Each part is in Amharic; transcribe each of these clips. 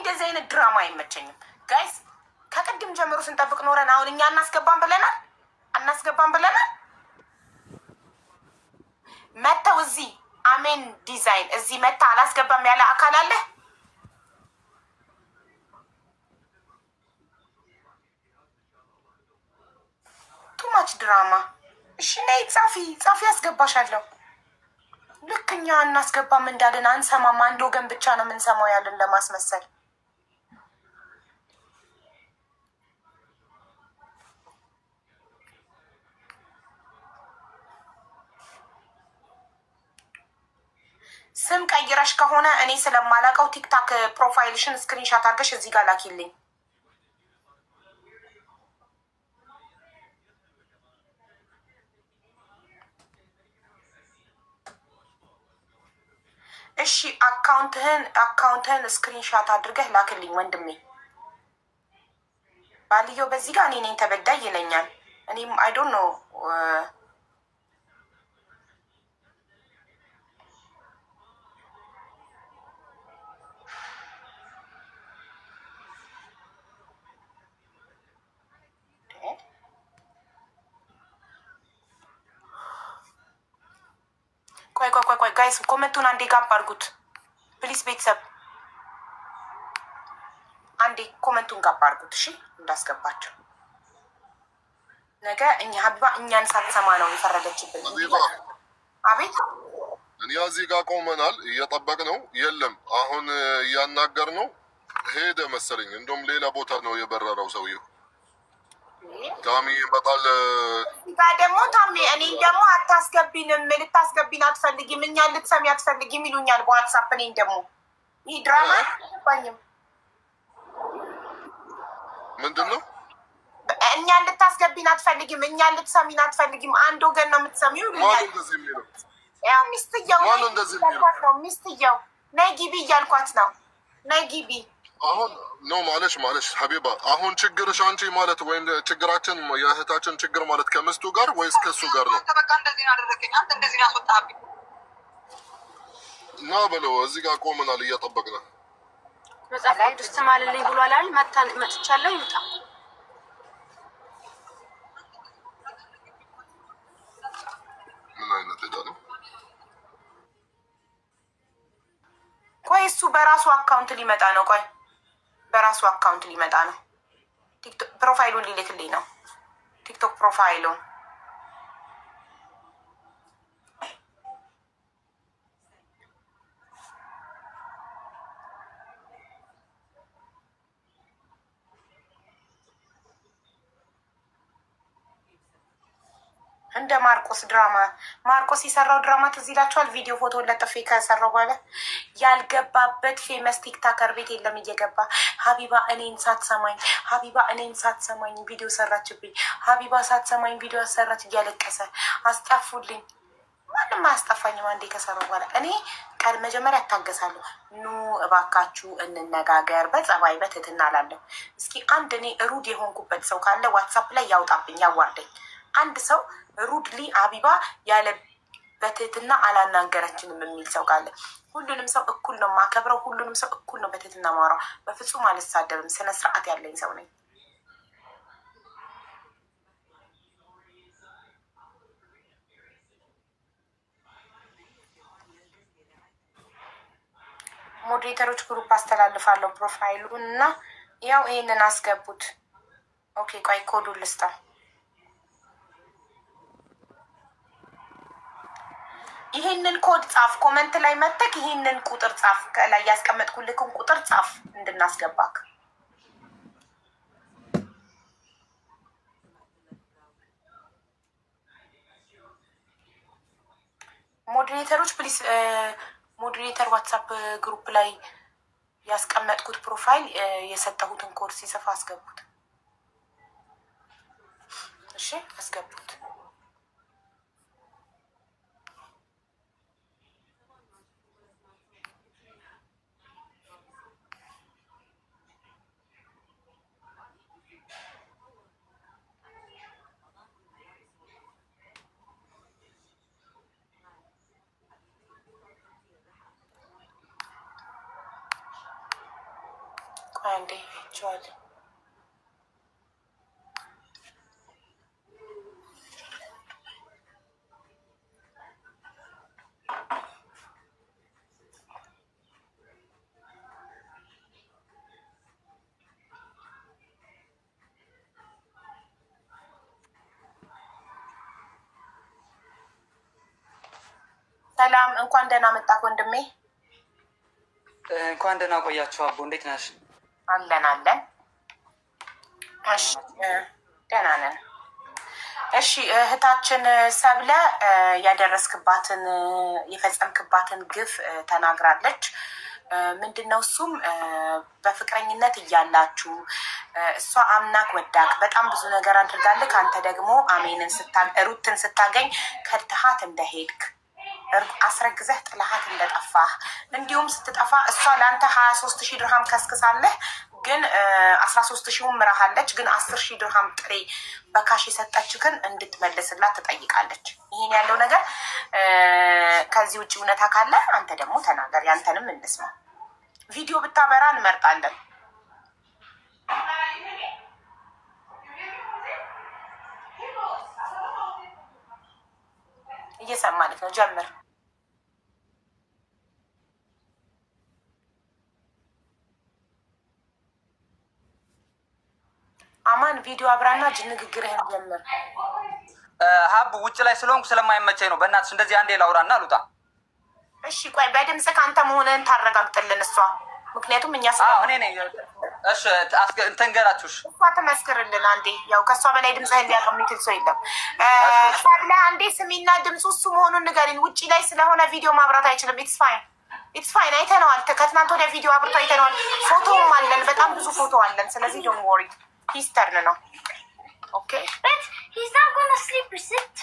እንደዚህ አይነት ድራማ አይመቸኝም ጋይስ። ከቅድም ጀምሮ ስንጠብቅ ኖረን አሁን እኛ አናስገባም ብለናል። መተው እዚህ አሜን ዲዛይን እዚህ መታ አላስገባም ያለ አካል አለ። ቱማች ድራማ። እሺ ነይ ጻፊ ያስገባሻለሁ። ልክ እኛ እናስገባም እንዳለን አንሰማም። አንድ ወገን ብቻ ነው የምንሰማው ያለን ለማስመሰል። ስም ቀይረሽ ከሆነ እኔ ስለማላውቀው ቲክታክ ፕሮፋይልሽን ስክሪንሻት አድርገሽ እዚህ ጋር ላኪልኝ። እሺ አካውንትህን ስክሪንሻት አድርገህ ላክልኝ ወንድሜ። ባልየው በዚህ ጋር እኔ ነኝ ተበዳይ ይለኛል። እኔም አይ ዶንት ኖ ቆይ ጋይስ ኮመንቱን አንዴ ጋብ አድርጉት ፕሊስ። ቤተሰብ አንዴ ኮመንቱን ጋብ አድርጉት እሺ፣ እንዳስገባቸው ነገ ሀቢባ እኛን ሳትሰማ ነው የፈረደችብን። አቤት እኛ እዚህ ጋር ቆመናል እየጠበቅ ነው። የለም አሁን እያናገር ነው ሄደ መሰለኝ። እንደውም ሌላ ቦታ ነው የበረረው ሰውየው። ታሚ ይመጣል ደግሞ ታሚ እኔን ደግሞ አታስገቢንም፣ ልታስገቢን አትፈልጊም፣ እኛን ልትሰሚ አትፈልጊም ይሉኛል በዋትሳፕ። እኔን ደግሞ ይህ ድራማ አይገባኝም። ምንድን ነው እኛን ልታስገቢን አትፈልጊም፣ እኛን ልትሰሚን አትፈልጊም፣ አንድ ወገን ነው የምትሰሚው ይሉኛል። ያው ሚስትየው ነይ ግቢ እያልኳት ነው። ነይ ግቢ አሁን ነው ማለሽ ሀቢባ፣ አሁን ችግርሽ አንቺ ማለት ወይም ችግራችን የእህታችን ችግር ማለት ከምስቱ ጋር ወይስ ከሱ ጋር ነው? በቃ እንደዚህ ነው አደረገኝ። አንተ እንደዚህ ነው ያስወጣህብኝ። እና በለው እዚህ ጋር ቆመናል እየጠበቅን። መጽሐፍ ቅዱስ ትማልልኝ ብሏል አይደል? መጥቻለሁ ይምጣ። ምን አይነት ሄዳ ነው? ቆይ እሱ በራሱ አካውንት ሊመጣ ነው። ቆይ በራሱ አካውንት ሊመጣ ነው። ቲክቶክ ፕሮፋይሉን ሊልክልኝ ነው። ቲክቶክ ፕሮፋይሉን እንደ ማርቆስ ድራማ ማርቆስ የሰራው ድራማ ትዝ ይላችኋል? ቪዲዮ ፎቶ ለጥፌ ከሰራው በኋላ ያልገባበት ፌመስ ቲክታከር ቤት የለም እየገባ ሀቢባ እኔን ሳትሰማኝ ቪዲዮ ሰራችብኝ፣ ሀቢባ ሳትሰማኝ ቪዲዮ አሰራች እያለቀሰ አስጠፉልኝ። ማንም አያስጠፋኝም። አንዴ ከሰራው በኋላ እኔ ቀን መጀመሪያ እታገሳለሁ። ኑ እባካችሁ እንነጋገር በጸባይ በትህትና እላለሁ። እስኪ አንድ እኔ ሩድ የሆንኩበት ሰው ካለ ዋትሳፕ ላይ ያውጣብኝ፣ ያዋርደኝ። አንድ ሰው ሩድሊ ሀቢባ ያለ በትህትና አላናገረችንም የሚል ሰው ካለ፣ ሁሉንም ሰው እኩል ነው ማከብረው፣ ሁሉንም ሰው እኩል ነው በትህትና ማውራው። በፍጹም አልሳደብም። ስነ ስርዓት ያለኝ ሰው ነኝ። ሞዴሬተሮች ግሩፕ አስተላልፋለሁ ፕሮፋይሉን እና ያው ይሄንን አስገቡት። ኦኬ ቆይ ኮዱን ልስጠው። ይሄንን ኮድ ጻፍ፣ ኮመንት ላይ መተክ ይሄንን ቁጥር ጻፍ፣ ከላይ ያስቀመጥኩልክን ቁጥር ጻፍ እንድናስገባክ። ሞዴሬተሮች ፕሊስ፣ ሞዴሬተር ዋትሳፕ ግሩፕ ላይ ያስቀመጥኩት ፕሮፋይል የሰጠሁትን ኮድ ሲጽፍ አስገቡት። እሺ አስገቡት። ቆይ አንዴ አይቼዋለሁ። ሰላም፣ እንኳን ደህና መጣህ ወንድሜ። እንኳን ደህና ቆያችሁ። አቦ እንዴት ነሽ? አለን አለን። እሺ ደህና ነን። እሺ እህታችን ሰብለ ያደረስክባትን የፈጸምክባትን ግፍ ተናግራለች። ምንድነው እሱም በፍቅረኝነት እያላችሁ እሷ አምናክ ወዳክ በጣም ብዙ ነገር አድርጋልክ። አንተ ደግሞ አሜንን ሩትን ስታገኝ ከድተሃት እንደሄድክ አስረግዘህ ጥላሃት እንደጠፋህ እንዲሁም ስትጠፋ እሷ ለአንተ 23,000 ድርሃም ከስክሳለህ፣ ግን 13,000 ምራሃለች። ግን 10,000 ድርሃም ጥሬ በካሽ የሰጠችክን እንድትመልስላት ትጠይቃለች። ይህን ያለው ነገር ከዚህ ውጭ እውነታ ካለ አንተ ደግሞ ተናገር፣ ያንተንም እንስማ። ቪዲዮ ብታበራ እንመርጣለን። እየሰማንክ ነው፣ ጀምር። አማን ቪዲዮ አብራና ንግግርህን ጀምር። ሀብ ውጭ ላይ ስለሆንኩ ስለማይመቸኝ ነው። በእናትሽ እንደዚህ አንዴ ላውራና ልውጣ። እሺ ቆይ በድምጽ ከአንተ መሆንህን ታረጋግጥልን እሷ። ምክንያቱም እኛ እኔ ነኝ። እሺ እንተንገራችሁሽ እሷ ትመስክርልን አንዴ። ያው ከእሷ በላይ ድምፅህን ሊያውቅ የሚችል ሰው የለም። ሳለ አንዴ ስሚና ድምፁ እሱ መሆኑን ንገሪን። ውጭ ላይ ስለሆነ ቪዲዮ ማብራት አይችልም። ኢትስ ፋይን አይተነዋል። ከትናንት ወደ ቪዲዮ አብርቶ አይተነዋል። ፎቶም አለን፣ በጣም ብዙ ፎቶ አለን። ስለዚህ ዶንት ወሪ ሂስ ተርን ነው። ኦኬ But he's not gonna sleep or sit.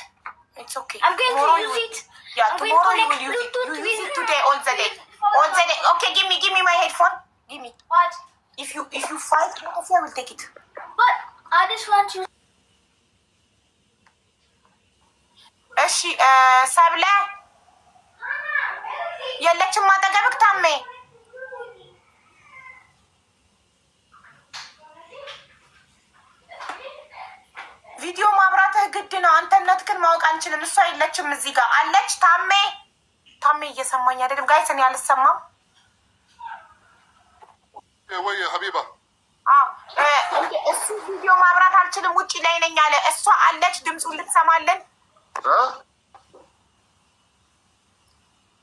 ኢትስ ኦኬ I'm going to use it. Yeah, I'm tomorrow going you to will use it. Bluetooth You use with it today, all the day. All the day. Okay, give me my headphone. Give me. What? If you fight, I will take it. But I just want you. እሺ ሰብለ የለችም አጠገብክ ታሜ? ቪዲዮ ማብራትህ ግድ ነው። አንተነትክን ማወቅ አንችልም። እሷ የለችም እዚህ ጋር አለች። ታሜ እየሰማኝ አይደለም ጋይስ? እኔ አልሰማም ወይ ሀቢባ? እሱ ቪዲዮ ማብራት አልችልም ውጭ ላይ ነኝ አለ። እሷ አለች፣ ድምፁን ልትሰማለን።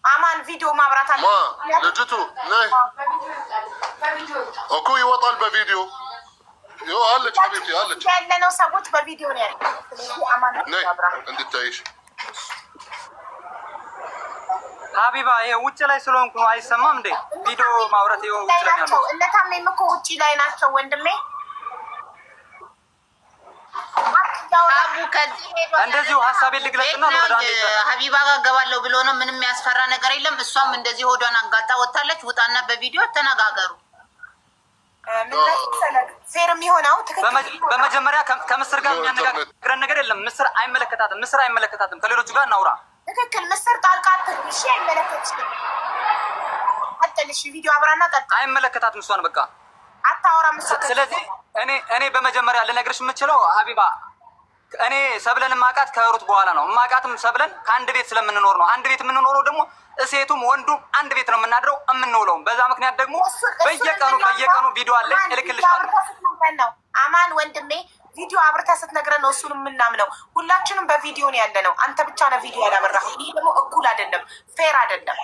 አማን ቪዲዮ ማብራት አለ። ልጅቱ ነይ እኮ ይወጣል በቪዲዮ አለች። ሀቢብቲ አለች። ያለነው ሰዎች በቪዲዮ ነው ያለ። ስለዚህ አማን ነይ እንድታይሽ። ሀቢባ ይሄ ውጭ ላይ ስለሆንኩ ነው። አይሰማም እንዴ? ቪዲዮ ማውራት ይኸው ውጭ ላይ ናቸው። እነ ታሜም እኮ ውጭ ላይ ናቸው ወንድሜ። እንደዚሁ ሀሳቤን ልግለጽና ሀቢባ ጋር ገባለሁ ብሎ ነው። ምንም የሚያስፈራ ነገር የለም። እሷም እንደዚህ ሆዷን አጋጣ ወታለች። ውጣና በቪዲዮ ተነጋገሩ። ፌር የሚሆነው በመጀመሪያ ከምስር ጋር የሚያነጋግረን ነገር የለም። ምስር አይመለከታትም። ከሌሎቹ ጋር እናውራ። ትክክል። ምስር ጣልቃ አትግቢ። አይመለከትሽም። ቀጥልሽ። ቪዲዮ አብራና ቀጥል። አይመለከታትም። እሷን በቃ አታወራም። ስለዚህ እኔ በመጀመሪያ ልነግርሽ የምችለው ሀቢባ፣ እኔ ሰብለን ማቃት ከሩት በኋላ ነው። ማቃትም ሰብለን ከአንድ ቤት ስለምንኖር ነው። አንድ ቤት የምንኖረው ደግሞ ሴቱም ወንዱም አንድ ቤት ነው የምናድረው የምንውለውም። በዛ ምክንያት ደግሞ በየቀኑ ቪዲዮ አለኝ እልክልሻለሁ። አማን ወንድሜ ቪዲዮ አብርተህ ስትነግረን ነው እሱን የምናምነው። ሁላችንም በቪዲዮ ነው ያለ ነው። አንተ ብቻ ነው ቪዲዮ ያላበራህ። ይህ ደግሞ እኩል አይደለም፣ ፌር አይደለም፣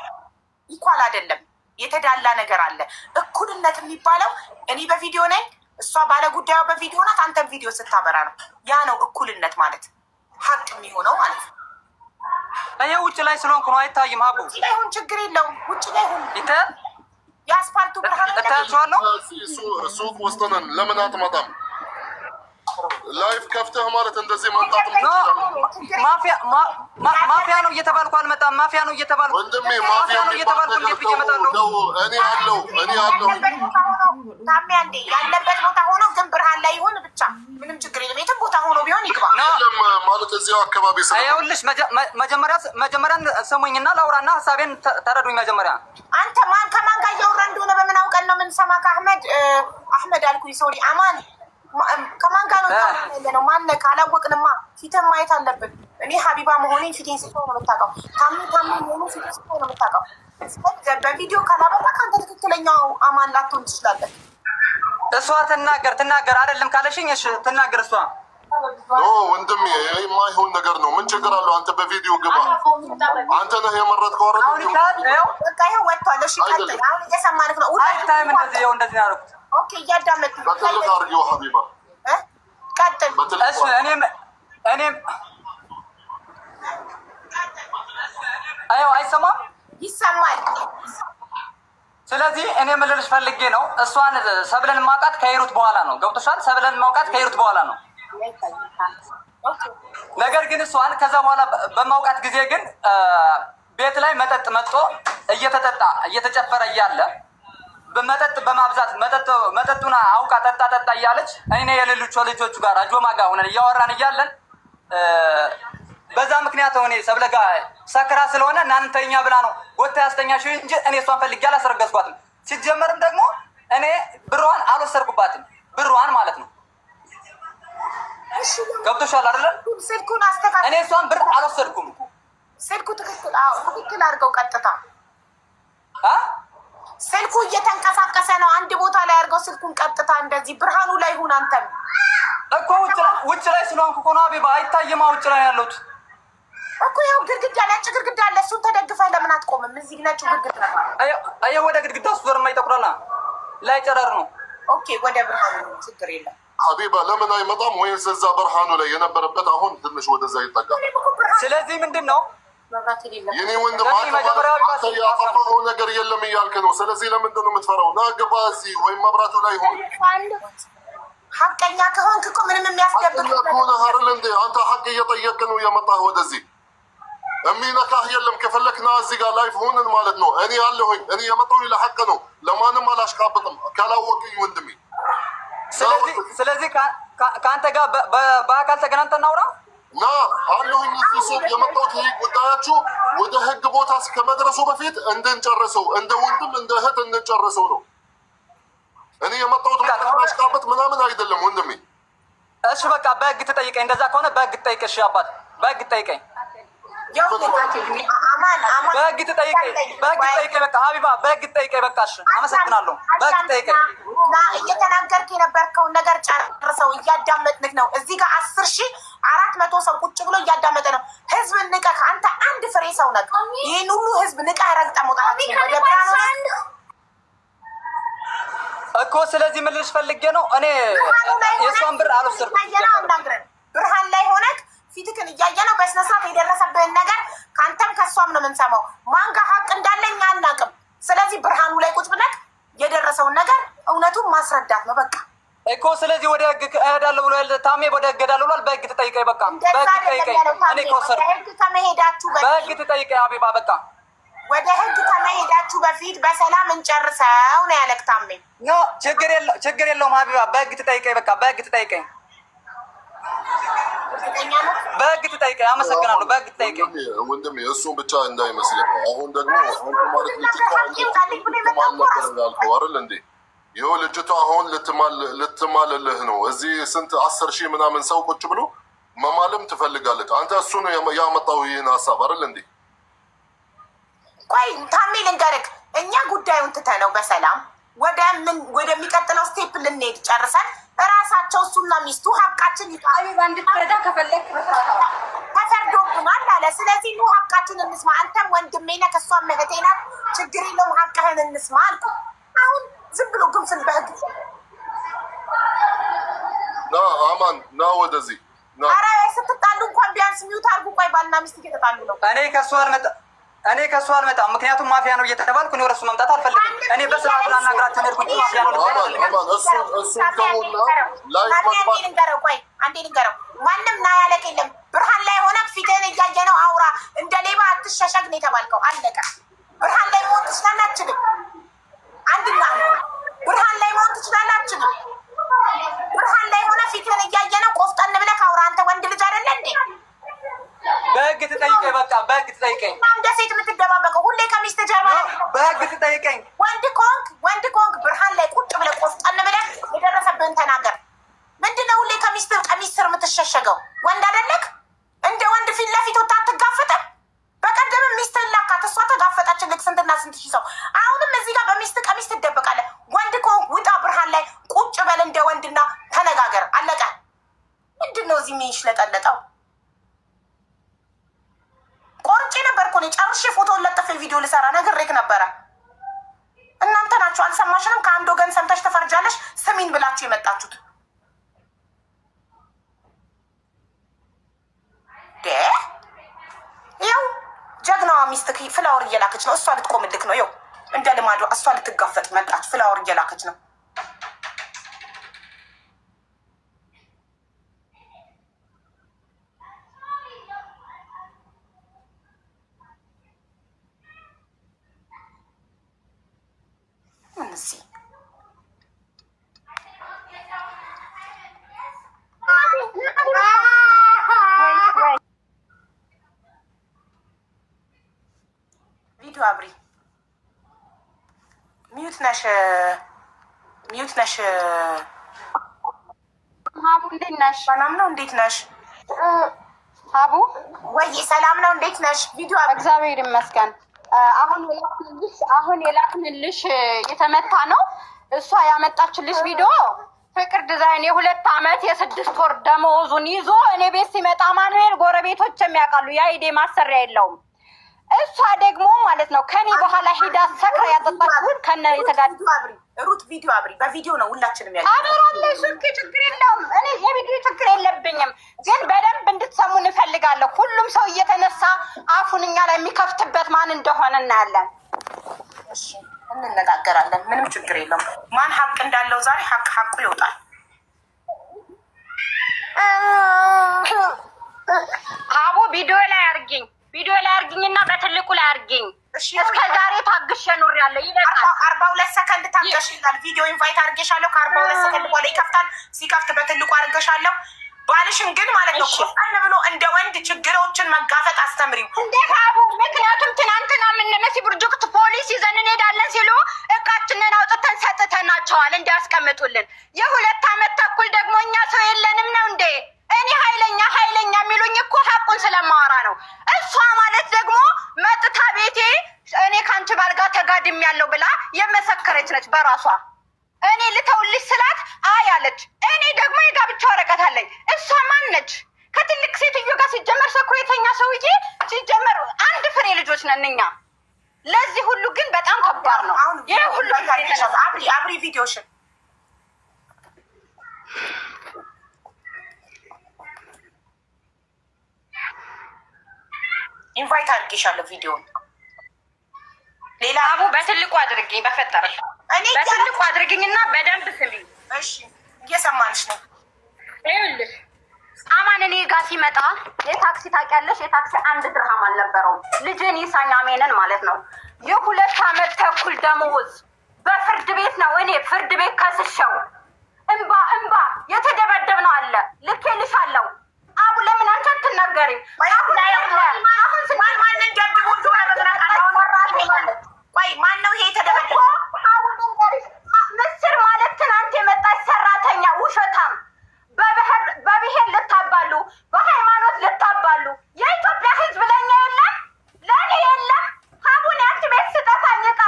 ኢኳል አይደለም። የተዳላ ነገር አለ። እኩልነት የሚባለው እኔ በቪዲዮ ነኝ፣ እሷ ባለ ጉዳዩ በቪዲዮ ናት፣ አንተም ቪዲዮ ስታበራ ነው። ያ ነው እኩልነት ማለት፣ ሀቅ የሚሆነው ማለት ነው። ይሄ ውጭ ላይ ስለሆንኩ ነው። አይታይም። ሀቡ ውጭ ላይ ሁን፣ ችግር የለውም። ውጭ ላይ ሁን። የአስፋልቱ ብርሃን እታያቸዋለሁ። ሱቅ ውስጥ ነን። ለምን አትመጣም? ላይፍ ከፍተህ ማለት እንደዚህ መምጣት ማፊያ ነው እየተባልኩ አልመጣም። ማፊያ ነው እየተባልኩ ወንድሜ፣ ማፊያ ነው እየተባልኩ እንዴት ብዬ እመጣለሁ? እኔ አለሁ ታሜ አንዴ ያለበት ቦታ ሆኖ ግን ብርሃን ላይ ይሁን ብቻ፣ ምንም ችግር የለም። የትም ቦታ ሆኖ ቢሆን ይግባ ማለት እዚያው አካባቢ ይኸውልሽ፣ መጀመሪያን ስሙኝና ላውራና ሀሳቤን ተረዱኝ። መጀመሪያ አንተ ከማን ጋር እያወራ እንደሆነ በምን አውቀን ነው ሰማ ከአህመድ አህመድ አልኩኝ ሶሪ አማን ከማን ጋር ነው ያለነው? ማነህ? ካላወቅንማ ፊትህን ማየት አለብን። እኔ ሀቢባ መሆኔን ፊቴን ስታይ ነው የምታውቀው። ታሚ መሆኑ ፊቴን ስታይ ነው የምታውቀው። በቪዲዮ ካላበራ ከአንተ ትክክለኛው አማን ላትሆን ትችላለህ። እሷ ትናገር አይደለም ካለሽኝ እሺ ትናገር እሷ። ኖ ወንድሜ የማይሆን ነገር ነው። ምን ችግር አለው? አንተ በቪዲዮ ግባ። አንተ ነህ የመረጥከው አይደል? በቃ ይኸው ወጥቷል። እሺ ቀጥል። አሁን እየሰማንክ ነው። አይታይም እንደዚህ ይኸው እንደዚህ ያደረኩት። ኦኬ እያዳመጥኩ በትልቅ አድርጌው ሀቢባ ቀጥል። እሺ እኔም አይሰማም? ይሰማል። ስለዚህ እኔ ምልልሽ ፈልጌ ነው እሷን ሰብለን ማውቃት ከሂሩት በኋላ ነው። ገብቶሻል? ሰብለን ማውቃት ከሂሩት በኋላ ነው። ነገር ግን እሷን ከዛ በኋላ በማውቃት ጊዜ ግን ቤት ላይ መጠጥ መጥቶ እየተጠጣ እየተጨፈረ እያለ በመጠጥ በማብዛት መጠጡን አውቃ ጠጣ እያለች እኔ የሌሎቹ ልጆቹ ጋር አጆማ ጋር ሆነን እያወራን እያለን በዛ ምክንያት ሆኔ ሰብለ ጋር ሰክራ ስለሆነ እናንተኛ ብላ ነው ወታ ያስተኛሽ እንጂ እኔ እሷን ፈልጌ አላስረገዝኳትም። ሲጀመርም ደግሞ እኔ ብሯን አልወሰድኩባትም። ብሯን ማለት ነው። ገብቶሻል አይደለ? ስልኩን አስተካክል። እኔ እሷን ብር አልወሰድኩም። ስልኩ ትክክል አድርገው ቀጥታ ስልኩ እየተንቀሳቀሰ ነው። አንድ ቦታ ላይ አድርገው ስልኩን ቀጥታ እንደዚህ ብርሃኑ ላይ ሁን። አንተም እኮ ውጭ ላይ ስለሆንኩ እኮ ነው ሀቢባ። አይታይማ ውጭ ላይ ያለሁት እኮ ያው ግድግዳ ነጭ ግድግዳ አለ። እሱን ተደግፈህ ለምን አትቆምም? እዚህ ነጭ ግድግዳ አየህ፣ ወደ ግድግዳ ውስጥ ዞር የማይጠቁራላ ላይ ጨረር ነው። ኦኬ ወደ ብርሃኑ ችግር የለም። ሀቢባ ለምን አይመጣም? ወይስ እዛ ብርሃኑ ላይ የነበረበት አሁን ትንሽ ወደዛ ይጠጋል። ስለዚህ ምንድን ነው የኔ ወንድም አንተ ያጠፋኸው ነገር የለም እያልክ ነው። ስለዚህ ለምንድን ነው የምትፈራው? ና ግባ እዚህ ወይም መብራቱ ላይ ሆን። ሀቀኛ ከሆንክ እኮ ምንም የሚያስደብቅ ከሆነ ሀርል እንዴ አንተ ሀቅ እየጠየቅ ነው የመጣህ ወደዚህ። የሚነካህ የለም። ከፈለክ ና እዚህ ጋር ላይፍ ሆንን ማለት ነው። እኔ ያለሁኝ እኔ የመጣሁኝ ለሀቅ ነው። ለማንም አላሽቃብጥም። ካላወቅኝ ወንድሜ። ስለዚህ ከአንተ ጋር በአካል ተገናኝተን እናውራ። ና አለሁኝ እዚህ ሱቅ የመጣሁት ይህ ጉዳያችሁ ወደ ህግ ቦታ ከመድረሱ በፊት እንድንጨርሰው እንደ ወንድም እንደ እህት እንጨርሰው ነው። እኔ የመጣሁት ማሽቃበጥ ምናምን አይደለም ወንድሜ። እሺ በቃ በህግ ትጠይቀኝ። እንደዛ ከሆነ በህግ ትጠይቀኝ። እሺ አባት በህግ ትጠይቀኝ። በህግ ትጠይቀኝ። በቃ ሀቢባ በህግ ትጠይቀኝ። በቃ እሺ አመሰግናለሁ። በህግ ትጠይቀኝ። እየተናገርክ የነበርከውን ነገር ጨርሰው እያዳመጥንክ ነው። እዚህ ጋር 10,400 ሰው ቁጭ ብሎ እያዳመጠ ነው። ህዝብ ንቀህ አንተ አንድ ፍሬ ሰው ነህ። ይህን ሁሉ ህዝብ ንቀህ ረግጠህ መውጣት ወደ ብርሃኑ እኮ። ስለዚህ ምን ልልሽ ፈልጌ ነው እኔ የእሷን ብር አልወሰድኩም። ብርሃን ላይ ሆነህ ፊትክን እያየ ነው። በስነስርዓት የደረሰብህን ነገር ከአንተም ከእሷም ነው የምንሰማው። ማን ጋር ሀቅ እንዳለ እኛ አናውቅም። ስለዚህ ብርሃኑ ላይ ቁጭ ብለህ የደረሰውን ነገር እውነቱን ማስረዳት ነው በቃ እኮ። ስለዚህ ወደ ህግ እሄዳለሁ ብሎ ታሜ ወደ ህግ እሄዳለሁ ብሏል። በህግ ትጠይቀኝ። በቃ በህግ ትጠይቀኝ። እኔ ከወሰድኩ በህግ ትጠይቀኝ ሀቢባ። በቃ ወደ ህግ ከመሄዳችሁ በፊት በሰላም እንጨርሰው ነው ያለክ ታሜ። ኖ ችግር የለውም ሀቢባ። በህግ ትጠይቀኝ። በቃ በህግ ትጠይቀኝ። በህግ ትጠይቀኝ። አመሰግናለሁ። በህግ ትጠይቀኝ ወንድሜ። እሱን ብቻ እንዳይመስልህ። አሁን ደግሞ አንተ ማለት ልጅቷ አይደል እንዴ? ይኸው ልጅቷ አሁን ልትማልልህ ነው። እዚህ ስንት 10,000 ምናምን ሰው ቁጭ ብሎ መማልም ትፈልጋለች። አንተ እሱ ነው ያመጣው ይህን ሀሳብ አይደል እንዴ? ቆይ ታሜ ልንገርህ፣ እኛ ጉዳዩን ትተነው በሰላም ወደሚቀጥለው ስቴፕ ልንሄድ ጨርሰን እራሳቸው እሱና ሚስቱ ሀቃችን እንድትረዳ ከፈለግ ተፈርዶብናል አለ። ስለዚህ ኑ ሀቃችን እንስማ። አንተም ወንድሜ ነህ፣ ከእሷም እህቴ ናት። ችግር የለውም ሀቅህን እንስማ አልኩ። አሁን ዝም ብሎ ግንፍል በህግ ና አማን ና ወደዚህ ና። ኧረ ስትጣሉ እንኳን ቢያንስ ሚውት አድርጉ። ቆይ ባልና ሚስት እየተጣሉ ነው። እኔ ከሱ አልመጣም። ምክንያቱም ማፊያ ነው እየተባልኩ እኔ ወደ እሱ መምጣት አልፈልግም። እኔ በስርዓት ላናግራቸው ሄድኩኝ። ማፊያ ነው አንዴ ልንገረው። ማንም ና ያለቅ የለም። ብርሃን ላይ ሆነ ፊትህን እያየ ነው አውራ። እንደ ሌባ አትሸሸግ ነው የተባልከው። አለቀ። ብርሃን ላይ መሆን ትችላለህ አችልም? አንድና ብርሃን ላይ መሆን ትችላለህ አችልም? ብርሃን ላይ ሆነ ፊትህን እያየ ነው ቆፍጠን ብለህ አውራ። አንተ ወንድ ልጅ አይደለ እንዴ? በህግ ትጠይቀኝ። በቃ በህግ ትጠይቀኝ። እንደ ሴት የምትደባበቀው ሁሌ ከሚስት ጀርባ በህግ ትጠይቀኝ። ወንድ ኮንክ ብርሃን ላይ ያለህን ተናገር። ምንድነው ሁሌ ከሚስት ቀሚስ ስር የምትሸሸገው? ወንድ አይደለክ? እንደ ወንድ ፊት ለፊት ወጣ አትጋፈጥም? በቀደም ሚስትህን ላካት፣ እሷ ተጋፈጣችልክ ስንትና ስንት ሺህ ሰው። አሁንም እዚህ ጋር በሚስት ቀሚስ ትደበቃለህ። ወንድ ከሆንክ ውጣ፣ ብርሃን ላይ ቁጭ በል እንደ ወንድና ተነጋገር። አለቀ። ምንድነው እዚህ የሚሽለጠለጠው? ቆርጬ ነበር እኮ እኔ ጨርሼ ፎቶውን ለጥፌ ቪዲዮ ልሰራ ነግሬክ ነበረ። እናንተ ናችሁ አልሰማሽንም? ከአንድ ወገን ሰምተሽ ተፈርጃለሽ። ስሚን ብላችሁ የመጣችሁት ይኸው ጀግናዋ ሚስት ፍላወር እየላከች ነው። እሷ ልትቆምልክ ነው። ይኸው እንደ ልማዷ እሷ ልትጋፈጥ መጣች። ፍላወር እየላከች ነው። እዚህ ቪዲዮ አብሪ። ሚዩት ነሽ፣ ሚዩት ነሽ። ሀቡ እንዴት ነሽ? ሰላም ነው። እንዴት ነሽ? ሀቡ ወይ ሰላም ነው። እንዴት ነሽ? ቪዲዮ እግዚአብሔር ይመስገን። አሁን የላክንልሽ የተመታ ነው። እሷ ያመጣችልሽ ቪዲዮ ፍቅር ዲዛይን የ2 ዓመት የ6 ወር ደመወዙን ይዞ እኔ ቤት ሲመጣ ማኑኤል ጎረቤቶች የሚያውቃሉ። የአይዴ ማሰሪያ የለውም። እሷ ደግሞ ማለት ነው ከኔ በኋላ ሂዳ ሰክራ ያጠጣችሁን ከነ የተጋድ ሩት ቪዲዮ አብሪ። በቪዲዮ ነው ሁላችንም ያለ አበራለሁ። ሱቅ ችግር የለውም። እኔ የቪዲዮ ችግር የለብኝም፣ ግን በደንብ እንድትሰሙ እንፈልጋለሁ። ሁሉም ሰው እየተነሳ አፉን እኛ ላይ የሚከፍትበት ማን እንደሆነ እናያለን። እሺ እንነጋገራለን። ምንም ችግር የለውም። ማን ሀቅ እንዳለው ዛሬ ሀቁ ይወጣል። አቡ ቪዲዮ ላይ አርጊኝ፣ ቪዲዮ ላይ አርጊኝና በትልቁ ላይ አርጊኝ። እስከ ዛሬ ታግሼ ኑሬያለሁ። ይበቃል። 42 ሰከንድ ታገሽኛል። ቪዲዮ ኢንቫይት አርጌሻለሁ። ከ42 ሰከንድ በኋላ ይከፍታል። ሲከፍት በትልቁ አርገሻለሁ። ባልሽን ግን ማለት ነው ቆፍጠን ብሎ እንደ ወንድ ችግሮችን መጋፈጥ አስተምሪው። እንዴት አቡ? ምክንያቱም ትናንትና ምን መሲ ፕሮጀክት ፖሊስ ይዘን እንሄዳለን ሲሉ እቃችንን አውጥተን ሰጥተናቸዋል እንዲያስቀምጡልን። የ2 ዓመት ተኩል ደግሞ እኛ ሰው የለንም ነው እንዴ? እኔ ኃይለኛ የሚሉኝ እኮ ሀቁን ስለማወራ ነው። እሷ ማለት ደግሞ መጥታ ቤቴ እኔ ከአንቺ ባል ጋር ተጋድም ያለው ብላ የመሰከረች ነች በራሷ። እኔ ልተውልሽ ስላት አይ አለች። እኔ ደግሞ የጋብቻ ወረቀት አለኝ። እሷ ማን ነች? ከትልቅ ሴትዮ ጋር ሲጀመር ሰኩሬተኛ ሰውዬ ሲጀመር አንድ ፍሬ ልጆች ነን እኛ። ለዚህ ሁሉ ግን በጣም ከባድ ነው። ይህ ሁሉ አብሪ ቪዲዮሽን ኢንቫይት አድርጌሻለሁ። ቪዲዮን ሌላ አቡ በትልቁ አድርግኝ፣ በፈጠረሽ በትልቁ አድርግኝና በደንብ ስሚኝ። እሺ እየሰማንሽ ነው። ይኸውልሽ አማን እኔ ጋር ሲመጣ የታክሲ ታውቂያለሽ፣ የታክሲ 1 ድርሃም አልነበረውም። ልጅን ይሳኛሜንን ማለት ነው። የ2 ዓመት ተኩል ደመወዝ በፍርድ ቤት ነው። እኔ ፍርድ ቤት ከስሸው እንባ የተደበደብ ነው አለ። ልኬልሻለሁ። አቡ ለምን አንቺ አትናገሪም? ማንን ደብድቦ እንደሆነ ቆይ ማን ነው ይሄ የተደበደበው? ምስር ማለት ትናንት የመጣች ሰራተኛ ውሸታም፣ በብሔር ልታባሉ፣ በሃይማኖት ልታባሉ። የኢትዮጵያ ሕዝብ ለእኛ የለም፣ ለእኔ የለም። ሀቡን ያንቺ ቤት ስጠፋኝ ዕቃ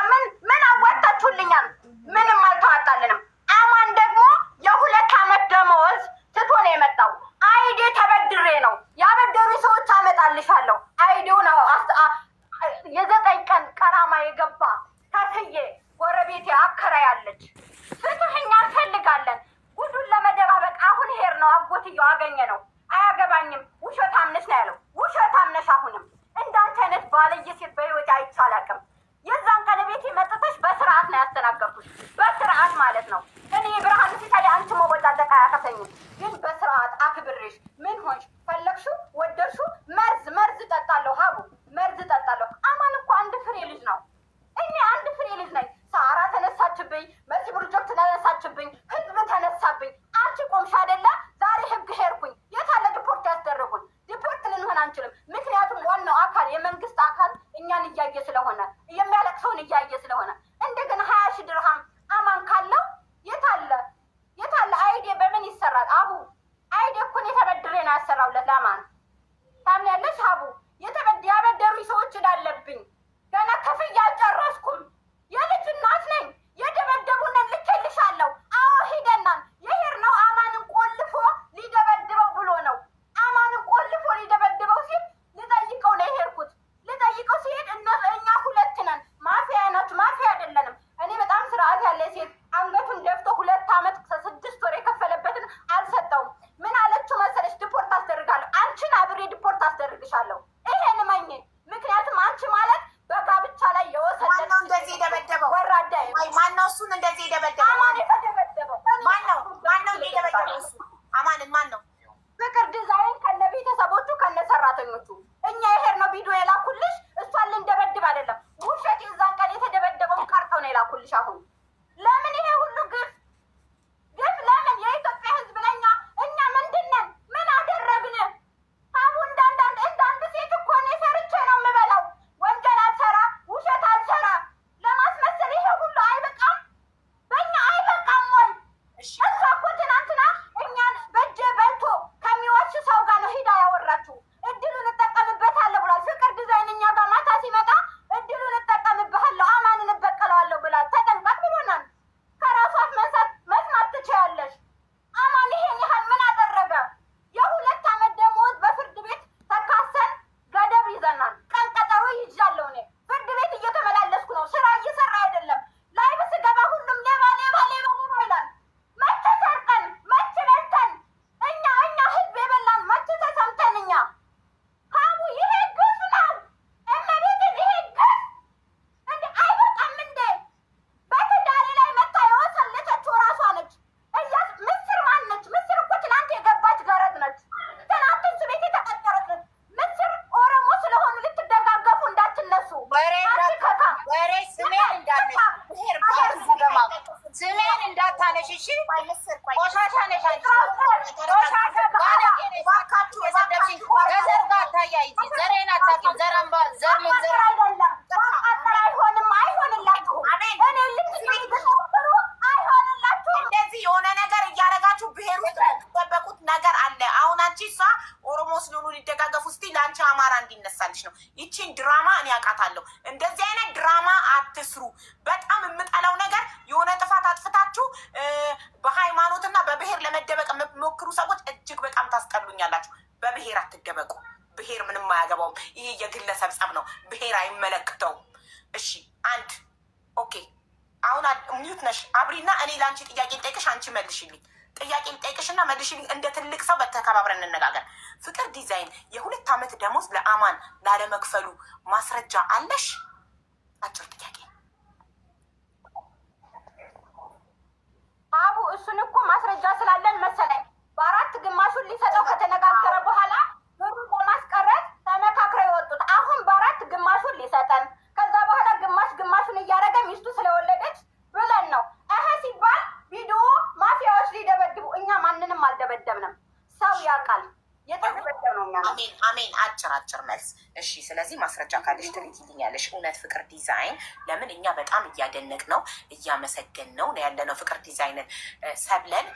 ምን አዋጣችሁልኛል? ምንም አልተዋጣልንም። አማን ደግሞ የ2 ዓመት ደመወዝ ትቶ ነው የመጣው። አይዴ ተበድሬ ነው ያበደሩ ሰዎች አመጣልሻለሁ። አይዴው ነው የ9 ቀን ቀራማ የገባ ታትዬ ጎረቤቴ አከራያለች። ፍትህኛ እንፈልጋለን። ጉዱን ለመደባበቅ አሁን ሄር ነው አጎትየው አገኘ ነው። አያገባኝም። ውሸታም ነሽ ነው ያለው። ውሸታም ነሽ። አሁንም እንዳንቺ አይነት ባለየ ሴት በህይወት አይቻላቅም። የዛን ቀን ቤቴ መጥተሽ በስርዓት ነው ያስተናገርኩሽ። በስርዓት ማለት ነው። እኔ ብርሃን ሲሳይ አንቺ መወዳደቅ አያቀተኝም፣ ግን በስርዓት አክብሬሽ ምን ሆንሽ ፈለግሽው ወደድሽው መርዝ ጠጣለሁ። ሀቡ መርዝ ጠጣለሁ። አማን እኮ 1 ፍሬ ልጅ ነው። እኔ 1 ፍሬ ልጅ ነኝ። ሳራ ተነሳችብኝ፣ መሲ ፕሮጀክት ተነሳችብኝ፣ ህዝብ ተነሳብኝ። አንቺ ቆምሽ አይደለ? ዛሬ ህግ ሄድኩኝ። የታለ ዲፖርት ያስደረጉን? ዲፖርት ልንሆን አንችልም። ምክንያቱም ዋናው አካል የመንግስት አካል እኛን እያየ ስለሆነ የሚያለቅሰውን እያየ ስለሆነ እንደገና 20 ሺህ ድርሃም አማን ካለው የታለ ቆሻሻ ነሽ። እሺ ቆሻሻ ነሽ። ከዘር ጋር አታያይጂ። ዘሬን አታውቂም። ዘር መንዘር አይደለም። አይሆንላችሁም። እንደዚህ የሆነ ነገር እያደረጋችሁ ብሔር ውስጥ የምትጠበቁት ነገር አለ። አሁን አንቺ እሷ ኦሮሞ ስለሆኑ ሊደጋገፉ እስቲ ለአንቺ አማራ እንዲነሳልሽ ነው። ይቺን ድራማ እኔ አውቃታለሁ። እንደዚህ አይነት ድራማ አትስሩ። በጣም የምጠላው ነገር የሆነ ጥፋት አጥፍታችሁ በሃይማኖትና በብሔር ለመደበቅ የምትሞክሩ ሰዎች እጅግ በጣም ታስጠሉኛላችሁ። በብሔር አትደበቁ። ብሔር ምንም አያገባውም። ይሄ የግለሰብ ጸብ ነው። ብሔር አይመለክተውም። እሺ አንድ ኦኬ። አሁን ሚዩት ነሽ አብሪና፣ እኔ ለአንቺ ጥያቄ ልጠይቅሽ፣ አንቺ መልሽልኝ። ጥያቄ ልጠይቅሽና መልሽልኝ። እንደ ትልቅ ሰው በተከባብረን እንነጋገር። ፍቅር ዲዛይን የ2 ዓመት ደሞዝ ለአማን ላለመክፈሉ ማስረጃ አለሽ? አጭር ጥያቄ። አቡ እሱን እኮ ማስረጃ ስላለን መሰለኝ በ4 ግማሹን ሊሰጠው ከተነጋገረ በኋላ ብሩ ለማስቀረት ተመካክረው የወጡት። አሁን በ4 ግማሹን ሊሰጠን ከዛ በኋላ ግማሹን እያደረገ ሚስቱ ስለወለደች ብለን ነው። እህ ሲባል ቪዲዮ ማፊያዎች ሊደበድቡ፣ እኛ ማንንም አልደበደብንም። ሰው ያውቃል የተደበደብ ነው። አሜን። አጭር መልስ። እሺ፣ ስለዚህ ማስረጃ ካለሽ ትልኪልኛለሽ። እውነት ፍቅር ዲዛይን ለምን እኛ በጣም እያደነቅ ነው እያመሰገን ነው ያለነው። ፍቅር ዲዛይንን ሰብለን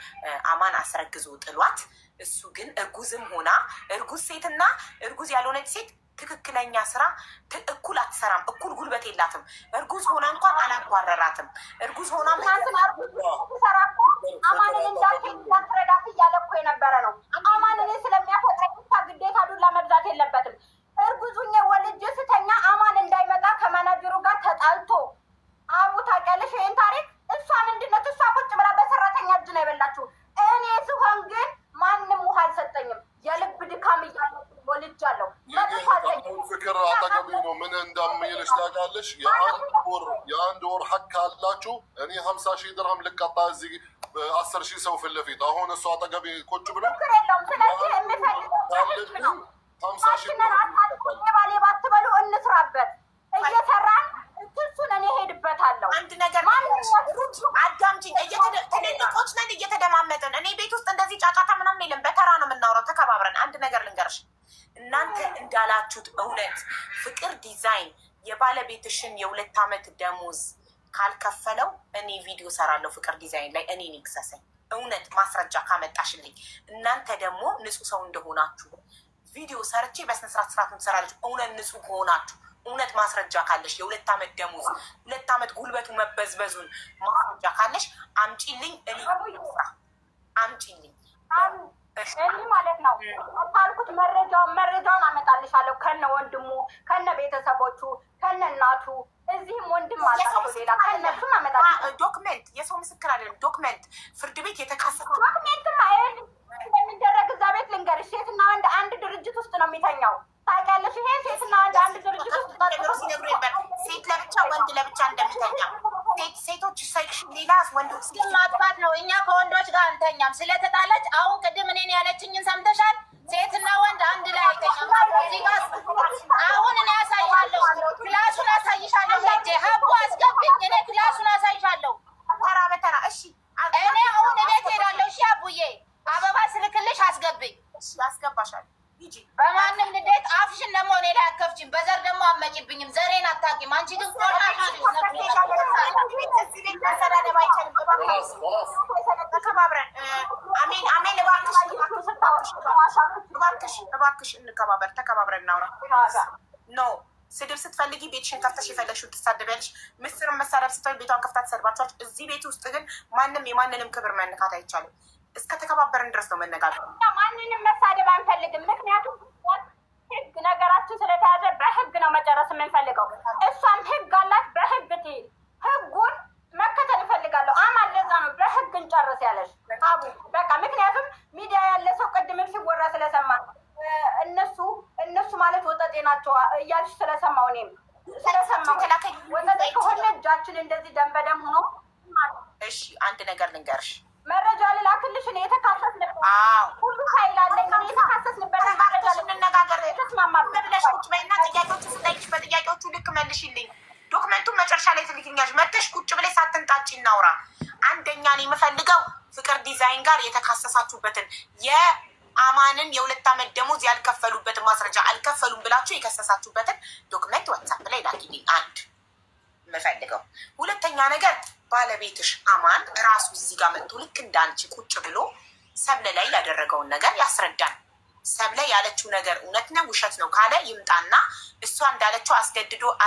አማን አስረግዞ ጥሏት፣ እሱ ግን እርጉዝም ሆና እርጉዝ ሴትና እርጉዝ ያልሆነች ሴት ትክክለኛ ስራ እኩል አትሰራም። እኩል ጉልበት የላትም። እርጉዝ ሆና እንኳን አላባረራትም። እርጉዝ ሆና ሰራ አማንን እንዳትረዳት እያለ እኮ የነበረ ነው። አማንን ስለሚያፈጥረ ግዴታ ዱላ መብዛት የለበትም። እርጉዙኛ ወልጄ ስተኛ አማን እንዳይመጣ ከመናጀሩ ጋር ተጣልቶ አቡ ታውቂያለሽ ይሄን ታሪክ። እሷ ምንድነት እሷ ቁጭ ብላ በሰራተኛ እጅ ነው የበላችሁ። እኔ ስሆን ግን ማንም ውሃ አልሰጠኝም። የልብ ድካም እያለ ወልጃለሁ። ፍቅር አጠገቤ ነው። ምን እንደምይልሽ ታውቂያለሽ? የአንድ ወር ሐቅ አላችሁ። እኔ 50,000 ድርሃም ልቀጣ እዚህ 10,000 ሰው ፊት ለፊት። አሁን እሱ አጠገቤ ቁጭ ብሎ ስለዚህ የምፈልገው 50,000 ባሌ ባትበሉ እንስራበት። እየሰራን እሱን እኔ ሄድበታለሁ። አንድ ነገር አዳምጪኝ። ትልልቆች ነን እየተደማመጥን። እኔ ቤት ውስጥ እንደዚህ ጫጫታ ምናምን የለም። በተራ ነው የምናወራው ተከባብረን። አንድ ነገር ልንገርሽ፣ እናንተ እንዳላችሁት እውነት ፍቅር ዲዛይን የባለቤትሽን የ2 ዓመት ደሞዝ ካልከፈለው እኔ ቪዲዮ ሰራለሁ ፍቅር ዲዛይን ላይ እኔ ይክሰሰኝ። እውነት ማስረጃ ካመጣሽልኝ። እናንተ ደግሞ ንጹህ ሰው እንደሆናችሁ ቪዲዮ ሰርቼ በስነስርዓት ስርዓቱን ትሰራለች። እውነት ንጹህ ከሆናችሁ እውነት ማስረጃ ካለሽ የ2 ዓመት ደሞዝ 2 ዓመት ጉልበቱ መበዝበዙን ማስረጃ ካለሽ አምጪልኝ። እኔ አምጪልኝ እኔ ማለት ነው ካልኩት መረጃውን አመጣልሻለሁ። ከነ ወንድሙ ከነ ቤተሰቦቹ ከነ እናቱ እዚህም ወንድም አላቸው ሌላ ከነሱም አመጣልሻለሁ። ዶክመንት የሰው ምስክር አይደለም። ዶክመንት ፍርድ ቤት የተካሰሰ ዶክመንትም የሚደረግ እዛ ቤት ልንገርሽ፣ ሴትና ወንድ አንድ ድርጅት ውስጥ ነው የሚተኛው። ታውቂያለሽ? ይሄ ሴትና ወንድ አንድ ድርጅት ውስጥ ሲነግሩ ነበር። ሴት ለብቻ ወንድ ለብቻ እንደሚተኛ ሴቶች ሴክሽን ሌላ ወንዶች ማጥፋት ነው። እኛ ከወንዶች ጋር አንተኛም። ስለተጣለች አሁን ቅድም እኔን ያለችኝን ሰምተሻል? ሴትና ወንድ አንድ ላይ አይተኛም። አሁን እኔ ያሳይሻለሁ፣ ክላሱን አሳይሻለሁ። ሄጄ ሀቡ አስገብኝ፣ እኔ ክላሱን አሳይሻለሁ ተራ በተራ። እሺ እኔ አሁን ቤት ሄዳለሁ። እሺ አቡዬ አበባ ስልክልሽ አስገብኝ። ያስገባሻል። ሂጂ። በማንም ንዴት አፍሽን ደግሞ እኔ ላይ አከፍችም። በዘር ደግሞ አመጭብኝም። ዘሬን አታውቂም። አንቺ ግን ተከባብረን አሜን አሜን። እባክሽ እንከባበር። ተከባብረን እናውራ። ኖ ስድብ ስትፈልጊ ቤትሽን ከፍተሽ የፈለግሽውን ትሳደቢያለሽ። ምስርን መሳደብ ስትፈልጊ ቤቷን ከፍታ ትሰድባቸዋለች። እዚህ ቤት ውስጥ ግን ማንም የማንንም ክብር መንካት አይቻልም። እስከ ተከባበርን ድረስ ነው መነጋገር። ማንንም መሳደብ አንፈልግም። ምክንያቱም ህግ ነገራችን ስለተያዘ በህግ ነው መጨረስ የምንፈልገው። እሷም ህግ አላት፣ በህግ ትሄድ። ህጉን መከተል እፈልጋለሁ። አማን ለዛ ነው በህግ እንጨርስ ያለሽ አቡ። በቃ ምክንያቱም ሚዲያ ያለ ሰው ቅድምም ሲወራ ስለሰማ እነሱ ማለት ወጠጤ ናቸው እያልሽ ስለሰማው እኔም ስለሰማው ወጠጤ ከሆነ እጃችን እንደዚህ ደም በደም ሆኖ። እሺ አንድ ነገር ልንገርሽ፣ መረጃ ልላክልሽ። እኔ የተካሰስንበት ሁሉ ኃይል አለኝ። እኔ የተካሰስንበት መረጃ እንነጋገር። ተስማማበት ብለሽ ቁጭ በይና ጥያቄዎቹ ስጠይቅሽ በጥያቄዎቹ ልክ መልሽልኝ። ዶክመንቱን መጨረሻ ላይ ትልክኛለሽ። መተሽ ቁጭ ብለሽ ሳትንጣጭ እናውራ። አንድ አንደኛ ነው የምፈልገው ፍቅር ዲዛይን ጋር የተካሰሳችሁበትን የአማንን የ2 ዓመት ደሞዝ ያልከፈሉበትን ማስረጃ አልከፈሉም ብላችሁ የከሰሳችሁበትን ዶክመንት ዋትሳፕ ላይ ላኪልኝ። አንድ የምፈልገው። ሁለተኛ ነገር ባለቤትሽ አማን ራሱ እዚህ ጋር መጥቶ ልክ እንዳንቺ ቁጭ ብሎ ሰብለ ላይ ያደረገውን ነገር ያስረዳል። ሰብለ ያለችው ነገር እውነት ነው ውሸት ነው ካለ ይምጣና እሷ እንዳለችው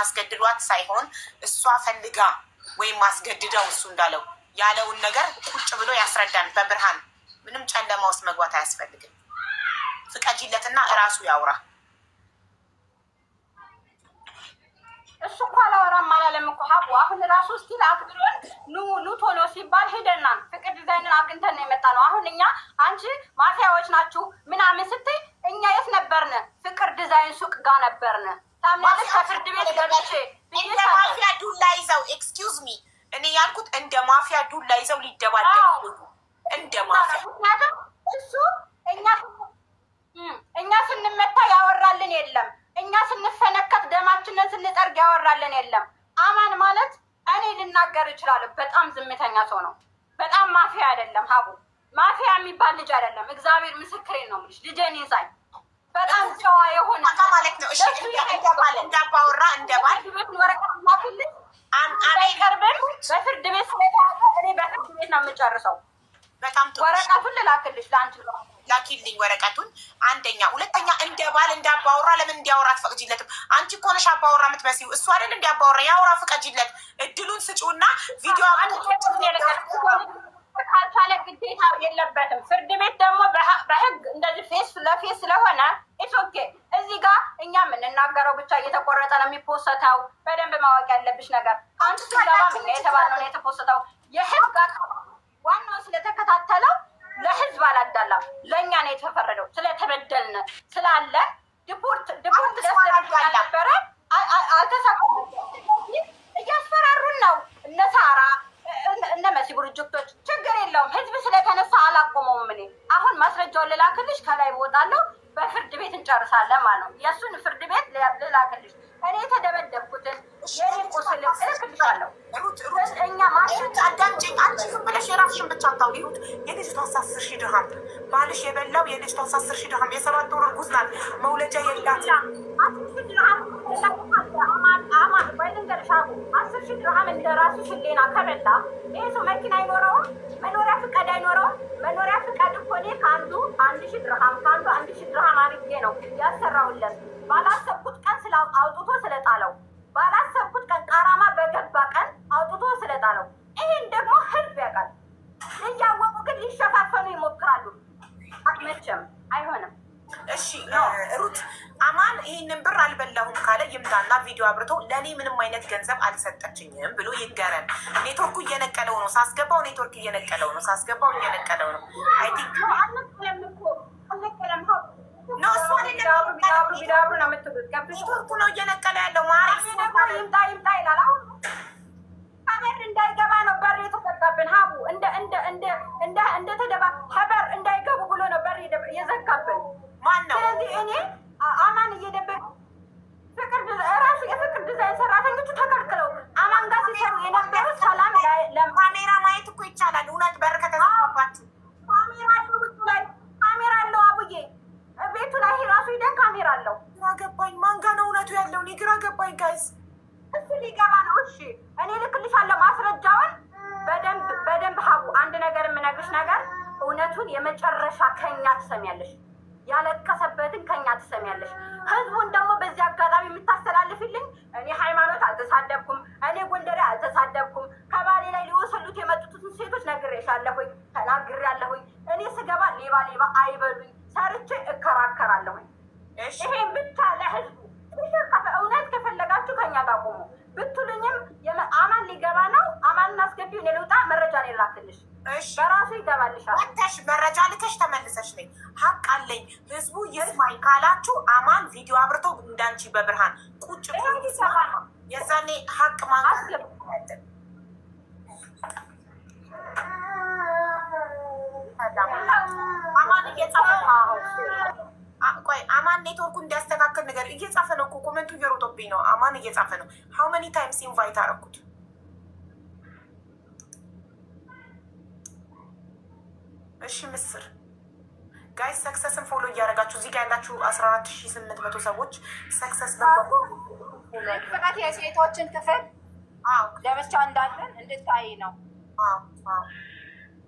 አስገድዷት ሳይሆን እሷ ፈልጋ ወይም አስገድደው እሱ እንዳለው ያለውን ነገር ቁጭ ብሎ ያስረዳን በብርሃን። ምንም ጨለማ ውስጥ መግባት አያስፈልግም። ፍቀጂለትና እራሱ ያውራ። እሱ እኮ አላወራም አላለም እኮ ሀቡ። አሁን ራሱ ስቲል አክብሮን ኑ ቶሎ ሲባል ሄደናል። ፍቅር ዲዛይንን አግኝተን ነው የመጣ ነው። አሁን እኛ አንቺ ማፊያዎች ናችሁ ምናምን ስትይ እኛ የት ነበርን? ፍቅር ዲዛይን ሱቅ ጋር ነበርን። ታምናለች። ከፍርድ ቤት ገብቼ እንደ ማፊያ ዱላ ይዘው ኤክስኪውዝ ሚ እኔ ያልኩት እንደ ማፊያ ዱላ ይዘው ሊደባደቡ እንደ ማፊያ። ምክንያቱም እሱ እኛ ስንመታ ያወራልን የለም። እኛ ስንፈነከት ደማችንን ስንጠርግ ያወራልን የለም። አማን ማለት እኔ ልናገር እችላለሁ፣ በጣም ዝምተኛ ሰው ነው። በጣም ማፊያ አይደለም ሀቡ፣ ማፊያ የሚባል ልጅ አይደለም። እግዚአብሔር ምስክሬን ነው የምልሽ። ልጄን ይዛኝ በጣም ጨዋ የሆነ ማለት ነው። እሺ እንደባል እንዳባወራ እንደባል ወረቀት ላክልኝ። አይቀርብም በፍርድ ቤት ስለታወቀ እኔ በፍርድ ቤት ነው የምጨርሰው። በጣም ጥሩ ወረቀቱን ልላክልሽ ለአንቺ ላኪልኝ ወረቀቱን። አንደኛ። ሁለተኛ እንደ ባል እንዳባወራ ለምን እንዲያወራ አትፈቅጂለትም? አንቺ እኮ ነሽ አባወራ የምትመስይው፣ እሱ አይደል እንዲያባወራ። ያወራ ፍቀጂለት፣ እድሉን ስጪውና ቪዲዮ ካልቻለ ግዴታ የለበትም። ፍርድ ቤት ደግሞ በህግ እንደዚህ ፌስ ለፌስ ስለሆነ ኢሶኬ እዚህ ጋር እኛ የምንናገረው ብቻ እየተቆረጠ ነው የሚፖሰተው። በደንብ ማወቅ ያለብሽ ነገር አንቺ ስንገባ ምን የተባለው ነው የተፖሰተው። የህግ ዋናው ስለተከታተለው ለህዝብ አላዳላም። ለእኛ ነው የተፈረደው። ስለተበደልን ስላለ ዲፖርት ነበረ አልተሳካም። እያስፈራሩን ነው እነ ሳራ እነ መሲ ፕሮጀክቶች። ችግር የለውም ህዝብ ስለተነሳ አላቆመውም። እኔ አሁን ማስረጃውን ልላክልሽ፣ ከላይ እወጣለሁ፣ በፍርድ ቤት እንጨርሳለን ማለት ነው። የእሱን ፍርድ ቤት ልላክልሽ። እኔ የተደበደብኩትን የኔ ቁስል እልክልሻለሁ። እኛ ማለት አዳምጪኝ። አንቺ ዝም ብለሽ የራስሽን ብቻ አታውሪ። ይሁት የልጅቷ 10,000 ድርሃም ባልሽ የበላው የልጅቷ 10,000 ድርሃም የ7 ወር እርጉዝ ናት። መውለጃ የላትም። 10,000 ድርሃም እንደራሱ ሽሌና ከበላ ይሄ ሰው መኪና አይኖረውም፣ መኖሪያ ፍቃድ አይኖረውም። መኖሪያ ፍቃድ እኮ እኔ ከአንዱ 1,000 ድርሃም ከአንዱ 1,000 ድርሃም አድርጌ ነው ያሰራሁለት። ባላሰብኩት ቀን አውጥቶ ስለጣለው፣ ባላሰብኩት ቀን ቃራማ በገባ ቀን አውጥቶ ስለጣለው። ይሄን ደግሞ ህዝብ ያውቃል። እያወቁ ግን ሊሸፋፈኑ ይሞክራሉ። መቼም አይሆንም። እሺ ሩት አማን ይህንን ብር አልበላሁም ካለ ይምጣና ቪዲዮ አብርቶ ለእኔ ምንም አይነት ገንዘብ አልሰጠችኝም ብሎ ይገረን። ኔትወርኩ እየነቀለው ነው ሳስገባው፣ ኔትወርክ እየነቀለው ነው ሳስገባው፣ እየነቀለው ነው። አይ ቲንክ ኔትወርኩ ነው እየነቀለ ያለው። ይምጣ ይላል። አሁን ሀበር እንዳይገባ ነው በር የተዘጋብን። ሀቡ እንደተደባ ሀበር እንዳይገቡ ብሎ ነው በር የዘጋብን። ማን ነው? ስለዚህ እኔ አማን እየደበቅ ራሱ የፍቅር ዲዛይን ሰራተኞቹ ተከልክለው አማን ጋር ሲሰሩ የነበሩት ሰላም ካሜራ ማየት እኮ ይቻላል። እውነት በር ከተዘጋባችሁ ካሜራ አለው፣ ውስጡ ላይ ካሜራ አለው። አቡዬ ቤቱ ላይ ራሱ ሂደን ካሜራ አለው። ግራ ገባኝ። ማን ጋ ነው እውነቱ ያለው? እኔ ግራ ገባኝ ጋይስ። እሱ ሊገባ ነው። እሺ እኔ ልክልሻለሁ ማስረጃውን በደንብ ሀቡ። አንድ ነገር የምነግርሽ ነገር እውነቱን የመጨረሻ ከኛ ትሰሚያለሽ፣ ያለቀሰበትን ከኛ ትሰሚያለሽ። ህዝቡን ደግሞ በዚህ አጋጣሚ የምታስተላልፍልኝ እኔ ሃይማኖት አልተሳደብኩም፣ እኔ ጎንደሬ አልተሳደብኩም። ከባሌ ላይ ሊወሰሉት የመጡትን ሴቶች ነግሬሻለሁኝ፣ ተናግሬያለሁኝ። እኔ ስገባ ሌባ አይበሉኝ፣ ሰርቼ እከራከራለሁኝ። ይሄን ብቻ ለህዝቡ እውነት ከፈለጋችሁ ከኛ ጋር ቆሙ ብትሉኝም አማን ሊገባ ነው። አማን እናስገቢው። እኔ ልውጣ፣ መረጃ ነው ላክልሽ። በራሱ ይገባልሻል። ወጥተሽ መረጃ ልከሽ ተመልሰሽ ነኝ። ሀቅ አለኝ ህዝቡ ይስማኝ ካላችሁ አማን ቪዲዮ አብርቶ እንዳንቺ በብርሃን ቁጭ ብሎ ይሰማ ነው። የዛኔ ሀቅ ማንገር አማን እየጻፈ ቆይ አማን ኔትወርኩ እንዲያስተካክል ነገር እየጻፈ ነው እኮ ኮመንቱ እየሮጦብኝ ነው። አማን እየጻፈ ነው። ሀው መኒ ታይምስ ኢንቫይት አደረኩት። እሺ ምስር ጋይስ ሰክሰስን ፎሎ እያደረጋችሁ እዚህ ጋር ያላችሁ 14800 ሰዎች ሰክሰስ ፍቃት የሴቶችን ክፍል ለብቻ እንዳለን እንድታይ ነው።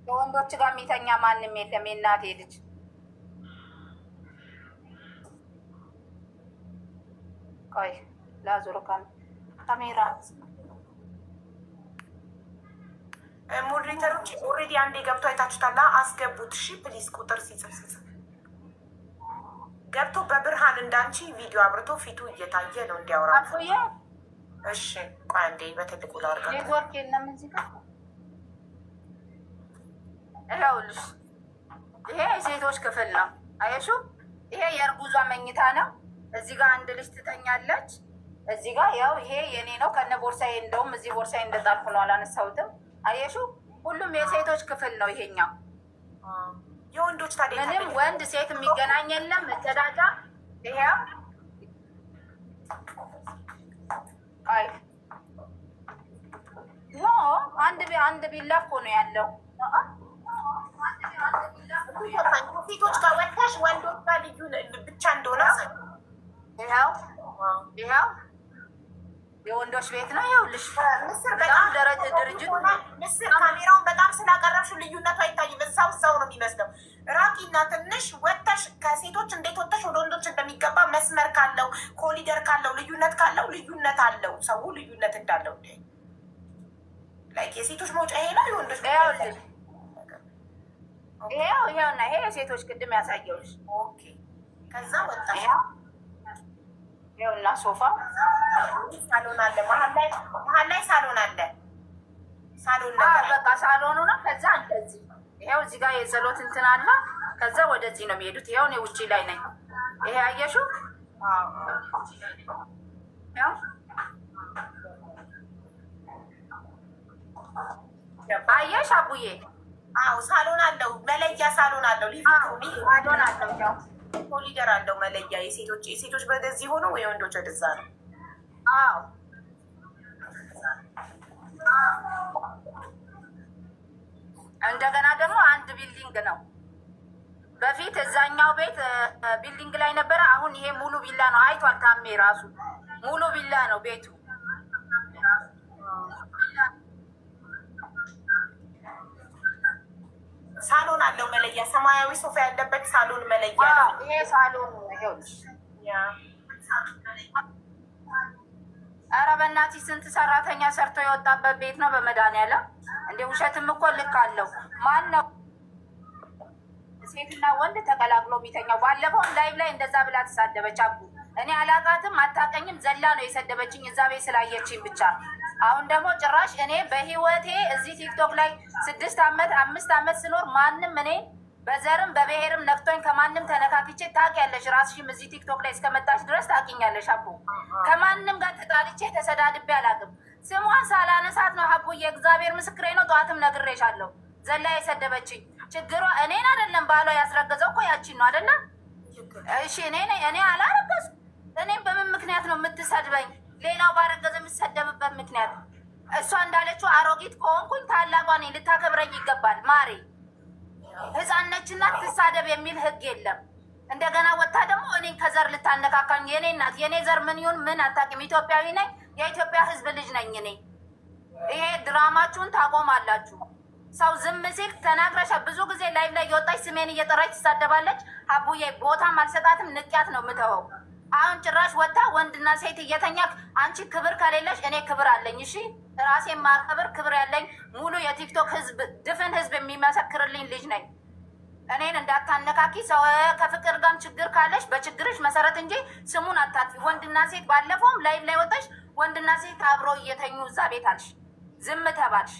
ከወንዶች ጋር የሚተኛ ማንም የለም። የእናቴ ልጅ ቆይ ላዙሮ ካሜራ ሞዴሬተሮች ኦልሬዲ አንዴ ገብቶ አይታችሁታል። አስገቡት እሺ ፕሊዝ። ቁጥር ሲጽፍ ገብቶ በብርሃን እንዳንቺ ቪዲዮ አብርቶ ፊቱ እየታየ ነው እንዲያወራ። እሺ ቆይ አንዴ በትልቁ ላድርጋ። ኔትወርክ የለም እዚህ ጋር። ይኸውልሽ ይሄ የሴቶች ክፍል ነው። አየሽው? ይሄ የእርጉዟ መኝታ ነው። እዚህ ጋር አንድ ልጅ ትተኛለች። እዚህ ጋር ያው ይሄ የኔ ነው ከነ ቦርሳዬ። እንደውም እዚህ ቦርሳዬ እንደጣልኩ ነው አላነሳሁትም። አየሽው? ሁሉም የሴቶች ክፍል ነው ይሄኛው። የወንዶች ታዲያ ምንም ወንድ ሴት የሚገናኝ የለም። መጸዳጃ ይሄው አይ ኖ አንድ ቢላ እኮ ነው ያለው። ሴቶች ጋር ወጥተሽ ወንዶች ጋር ልዩ ብቻ እንደሆነ ይኸው የወንዶች ቤት ነው። ይኸውልሽ ምስር በጣም ድርጅቱ ምስር ካሜራውን በጣም ስላቀረብሽው ልዩነቱ አይታይም። እዛው ነው የሚመስለው። ራቂና ትንሽ ወጥተሽ ከሴቶች እንዴት ወጥተሽ ወደ ወንዶች እንደሚገባ መስመር ካለው ኮሊደር ካለው ልዩነት ካለው ልዩነት አለው። ሰው ልዩነት እንዳለው ላይክ የሴቶች መውጫ ይሄ ነው፣ የወንዶች ይኸውልሽ ይሄውና ይሄ የሴቶች ቅድም ያሳየውሽ። ኦኬ ከዛ ወጣሽ ይኸውና ሶፋ ሳሎን አለ፣ መሀል ላይ ሳሎን አለ። ሳሎን ነገር በቃ ሳሎኑ ነው። ከዛ እንደዚህ ይሄው እዚህ ጋር የጸሎት እንትን አለ። ከዛ ወደዚህ ነው የሚሄዱት። ይሄው እኔ ውጪ ላይ ነኝ። ይሄ አየሽው? ያው አየሽ አቡዬ? አዎ ሳሎን አለው፣ መለያ ሳሎን አለው፣ ሊቪንግ ሳሎን አለው፣ ያው ኮሊደር አለው መለያ። የሴቶች በደዚህ ሆኖ ወይ ወንዶች ወደዛ ነው። አዎ እንደገና ደግሞ አንድ ቢልዲንግ ነው። በፊት እዛኛው ቤት ቢልዲንግ ላይ ነበረ። አሁን ይሄ ሙሉ ቪላ ነው። አይቷል ታሜ ራሱ ሙሉ ቪላ ነው ቤቱ። ሳሎን አለው መለያ፣ ሰማያዊ ሶፋ ያለበት ሳሎን መለያ ነው። ይሄ ሳሎን ነው። ይኸውልሽ ኧረ በእናትሽ ስንት ሰራተኛ ሰርቶ የወጣበት ቤት ነው። በመድኃኒዓለም እንደ ውሸትም እኮ ልክ አለው። ማን ነው ሴትና ወንድ ተቀላቅሎ የሚተኛው? ባለፈውም ላይቭ ላይ እንደዛ ብላ ተሳደበች። አቡ እኔ አላቃትም አታቀኝም፣ ዘላ ነው የሰደበችኝ እዛ ቤት ስላየችኝ ብቻ። አሁን ደግሞ ጭራሽ እኔ በህይወቴ እዚህ ቲክቶክ ላይ 6 ዓመት 5 ዓመት ስኖር ማንም እኔ በዘርም በብሔርም ነክቶኝ ከማንም ተነካክቼ ታውቂያለሽ። ራስሽም እዚህ ቲክቶክ ላይ እስከመጣሽ ድረስ ታውቂኛለሽ። አቡ ከማንም ጋር ተጣልቼ ተሰዳድቤ አላውቅም። ስሟን ሳላነሳት ነው አቡ፣ የእግዚአብሔር ምስክሬ ነው። ጠዋትም ነግሬሻለሁ። ዘላ የሰደበችኝ ችግሯ እኔን አይደለም፣ ባሏ ያስረገዘው እኮ ያቺን ነው አይደለም? እሺ እኔ አላረገዝኩም። እኔም በምን ምክንያት ነው የምትሰድበኝ? ሌላው ባረገዘ የምትሰደብበት ምክንያት እሷ እንዳለችው አሮጊት ከሆንኩኝ ታላቋ ነኝ፣ ልታከብረኝ ይገባል። ማሬ ህፃነችና ትሳደብ የሚል ህግ የለም። እንደገና ወታ ደግሞ እኔን ከዘር ልታነካካኝ። የኔ እናት የኔ ዘር ምን ይሁን ምን አታውቂም። ኢትዮጵያዊ ነኝ፣ የኢትዮጵያ ህዝብ ልጅ ነኝ እኔ። ይሄ ድራማችሁን ታቆማላችሁ። ሰው ዝም ሲል ተናግረሻ ብዙ ጊዜ ላይቭ ላይ የወጣች ስሜን እየጠራች ትሳደባለች። አቡዬ ቦታም አልሰጣትም፣ ንቅያት ነው የምተወው። አሁን ጭራሽ ወጣ ወንድና ሴት እየተኛ። አንቺ ክብር ከሌለሽ እኔ ክብር አለኝ። እሺ ራሴ ማከብር ክብር ያለኝ ሙሉ የቲክቶክ ህዝብ ድፍን ህዝብ የሚመሰክርልኝ ልጅ ነኝ። እኔን እንዳታነካኪ። ሰው ከፍቅር ጋርም ችግር ካለሽ በችግርሽ መሰረት እንጂ ስሙን አታጥፊ። ወንድና ሴት ባለፈውም ላይቭ ላይ ወጣሽ ወንድና ሴት አብረው እየተኙ እዛ ቤት አልሽ፣ ዝም ተባልሽ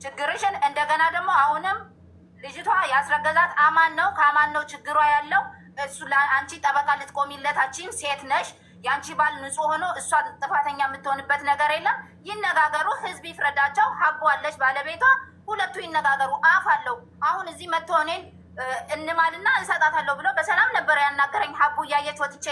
ችግርሽን። እንደገና ደግሞ አሁንም ልጅቷ ያስረገዛት አማን ነው። ከአማን ነው ችግሯ ያለው። እሱ አንቺ ጠበቃ ልትቆሚለት አቺም ሴት ነሽ። የአንቺ ባል ንጹህ ሆኖ እሷ ጥፋተኛ የምትሆንበት ነገር የለም። ይነጋገሩ፣ ህዝብ ይፍረዳቸው። ሀቦ አለች ባለቤቷ፣ ሁለቱ ይነጋገሩ። አፍ አለው። አሁን እዚህ መጥቶ እኔን እንማልና እንሰጣታለሁ ብሎ በሰላም ነበር ያናገረኝ። ሀቡ እያየች ወጥቼ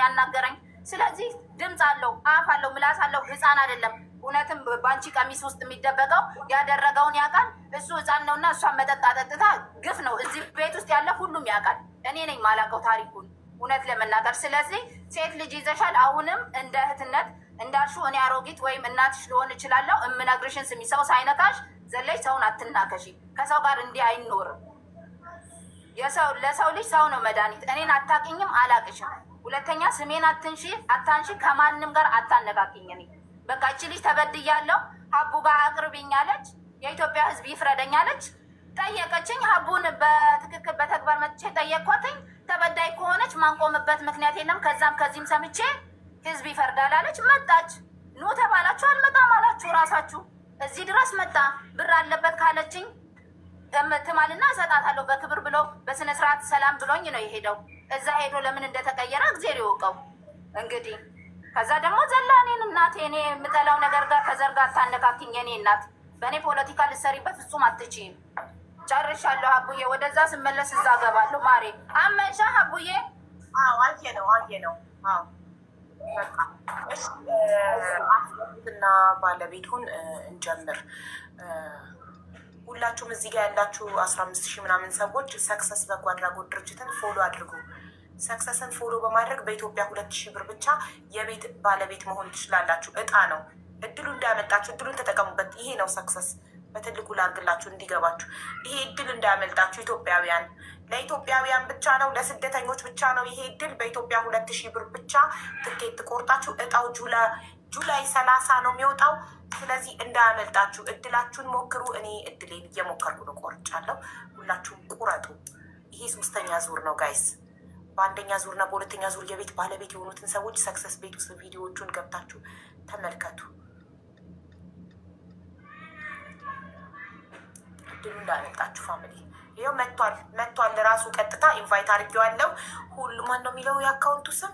ያናገረኝ። ስለዚህ ድምፅ አለው፣ አፍ አለው፣ ምላስ አለው። ህፃን አይደለም። እውነትም ባንቺ ቀሚስ ውስጥ የሚደበቀው ያደረገውን ያውቃል። እሱ ህፃን ነውና እሷን መጠጥ አጠጥታ ግፍ ነው። እዚህ ቤት ውስጥ ያለ ሁሉም ያውቃል። እኔ ነኝ ማላውቀው ታሪኩን እውነት ለመናገር። ስለዚህ ሴት ልጅ ይዘሻል። አሁንም እንደ እህትነት እንዳልሽው እኔ አሮጊት ወይም እናትሽ ልሆን እችላለሁ። እምነግርሽን ስሚ። ሰው ሳይነካሽ ዘለሽ ሰውን አትናከሺ። ከሰው ጋር እንዲህ አይኖርም። ለሰው ልጅ ሰው ነው መድኃኒት። እኔን አታውቂኝም፣ አላቅሽም። ሁለተኛ ስሜን አታንሺ፣ ከማንም ጋር አታነካኪኝ። እኔ በቃ እቺ ልጅ ተበድያለሁ፣ ሀቡ ጋር አቅርቢኝ አለች። የኢትዮጵያ ህዝብ ይፍረደኝ አለች። ጠየቀችኝ። ሀቡን በትክክል በተግባር መጥቼ ጠየቅኳትኝ። ተበዳይ ከሆነች ማንቆምበት ምክንያት የለም። ከዛም ከዚህም ሰምቼ ህዝብ ይፈርዳል አለች። መጣች። ኑ ተባላችሁ፣ አልመጣም አላችሁ ራሳችሁ። እዚህ ድረስ መጣ። ብር አለበት ካለችኝ ትማልና እሰጣታለሁ በክብር ብሎ በስነ ስርዓት ሰላም ብሎኝ ነው የሄደው። እዛ ሄዶ ለምን እንደተቀየረ እግዜር ይወቀው እንግዲህ። ከዛ ደግሞ ዘላ እኔን እናቴ እኔ የምጠላው ነገር ጋር ከዘር ጋር ታነካኪኝ። የኔ እናት በእኔ ፖለቲካ ልትሰሪበት ፍጹም አትችይም። ጨርሻለሁ ሀቡዬ። ወደዛ ስመለስ እዛ ገባለሁ። ማሬ አመንሻ ሀቡዬ? አየ ነው። እና ባለቤቱን እንጀምር። ሁላችሁም እዚህ ጋር ያላችሁ 15,000 ምናምን ሰዎች ሰክሰስ በጎ አድራጎት ድርጅትን ፎሎ አድርጉ። ሰክሰስን ፎሎ በማድረግ በኢትዮጵያ 2,000 ብር ብቻ የቤት ባለቤት መሆን ትችላላችሁ። እጣ ነው። እድሉ እንዳያመልጣችሁ፣ እድሉን ተጠቀሙበት። ይሄ ነው ሰክሰስ። በትልቁ ላርግላችሁ እንዲገባችሁ። ይሄ እድል እንዳያመልጣችሁ ኢትዮጵያውያን። ለኢትዮጵያውያን ብቻ ነው፣ ለስደተኞች ብቻ ነው ይሄ እድል። በኢትዮጵያ 2,000 ብር ብቻ ትኬት ትቆርጣችሁ። እጣው ጁላይ 30 ነው የሚወጣው። ስለዚህ እንዳያመልጣችሁ፣ እድላችሁን ሞክሩ። እኔ እድሌን እየሞከርኩ ነው፣ ቆርጫለሁ። ሁላችሁም ቁረጡ። ይሄ 3ኛ ዙር ነው ጋይስ። በ1ኛ ዙርና በ2ኛ ዙር የቤት ባለቤት የሆኑትን ሰዎች ሰክሰስ ቤት ውስጥ ቪዲዮዎቹን ገብታችሁ ተመልከቱ። እድሉ እንዳያመልጣችሁ ፋሚሊ። ይኸው መጥቷል ራሱ ቀጥታ ኢንቫይት አድርጌዋለሁ። ሁሉ ማን ነው የሚለው የአካውንቱ ስም?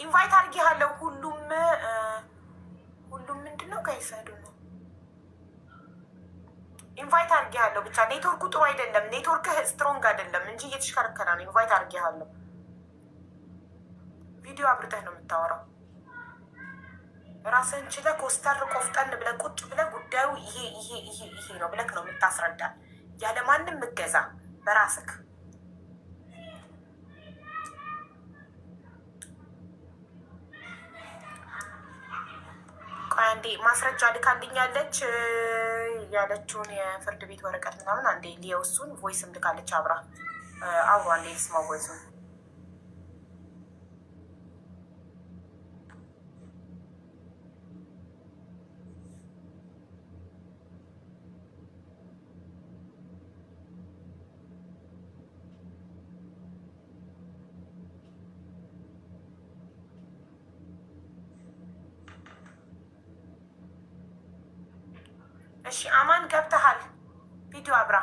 ኢንቫይት አድርጌሃለሁ። ሁሉም ምንድን ነው ከይሰዱ ነው ኢንቫይት አድርጌሃለሁ። ብቻ ኔትወርኩ ጥሩ አይደለም፣ ኔትወርክህ ስትሮንግ አይደለም እንጂ እየተሽከረከረ ነው። ኢንቫይት አድርጌሃለሁ። ቪዲዮ አብርተህ ነው የምታወራው። ራስህን ችለህ ኮስተር ቆፍጠን ብለህ ቁጭ ብለህ ጉዳዩ ይሄ ነው ብለህ ነው የምታስረዳል፣ ያለ ማንም እገዛ በራስህ። አንዴ ማስረጃ ልካልኛለች ያለችውን የፍርድ ቤት ወረቀት ምናምን አንዴ ሊየውሱን ቮይስም ልካለች። አብራ አውሩ አንዴ ስማ ቮይሱን። እሺ አማን ገብተሃል? ቪዲዮ አብራ።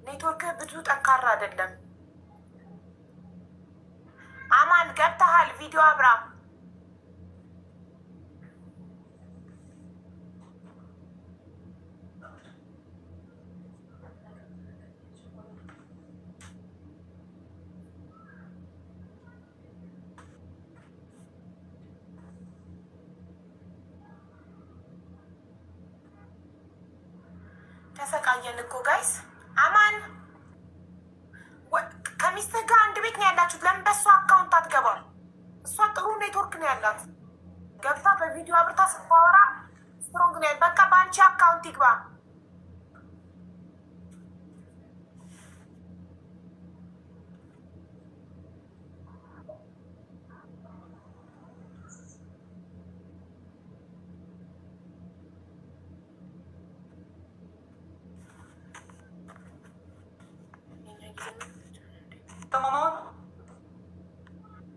ኔትወርክህ ብዙ ጠንካራ አይደለም። አማን ገብተሃል? ቪዲዮ አብራ። ተሰቃየን እኮ ጋይስ። አማን ከሚስትህ ጋር አንድ ቤት ነው ያላችሁት። ለምን በእሷ አካውንት አትገባም? እሷ ጥሩ ኔትወርክ ነው ያላት። ገብታ በቪዲዮ አብርታ ስታወራ ስትሮንግ ነው። በቃ በአንቺ አካውንት ይግባ።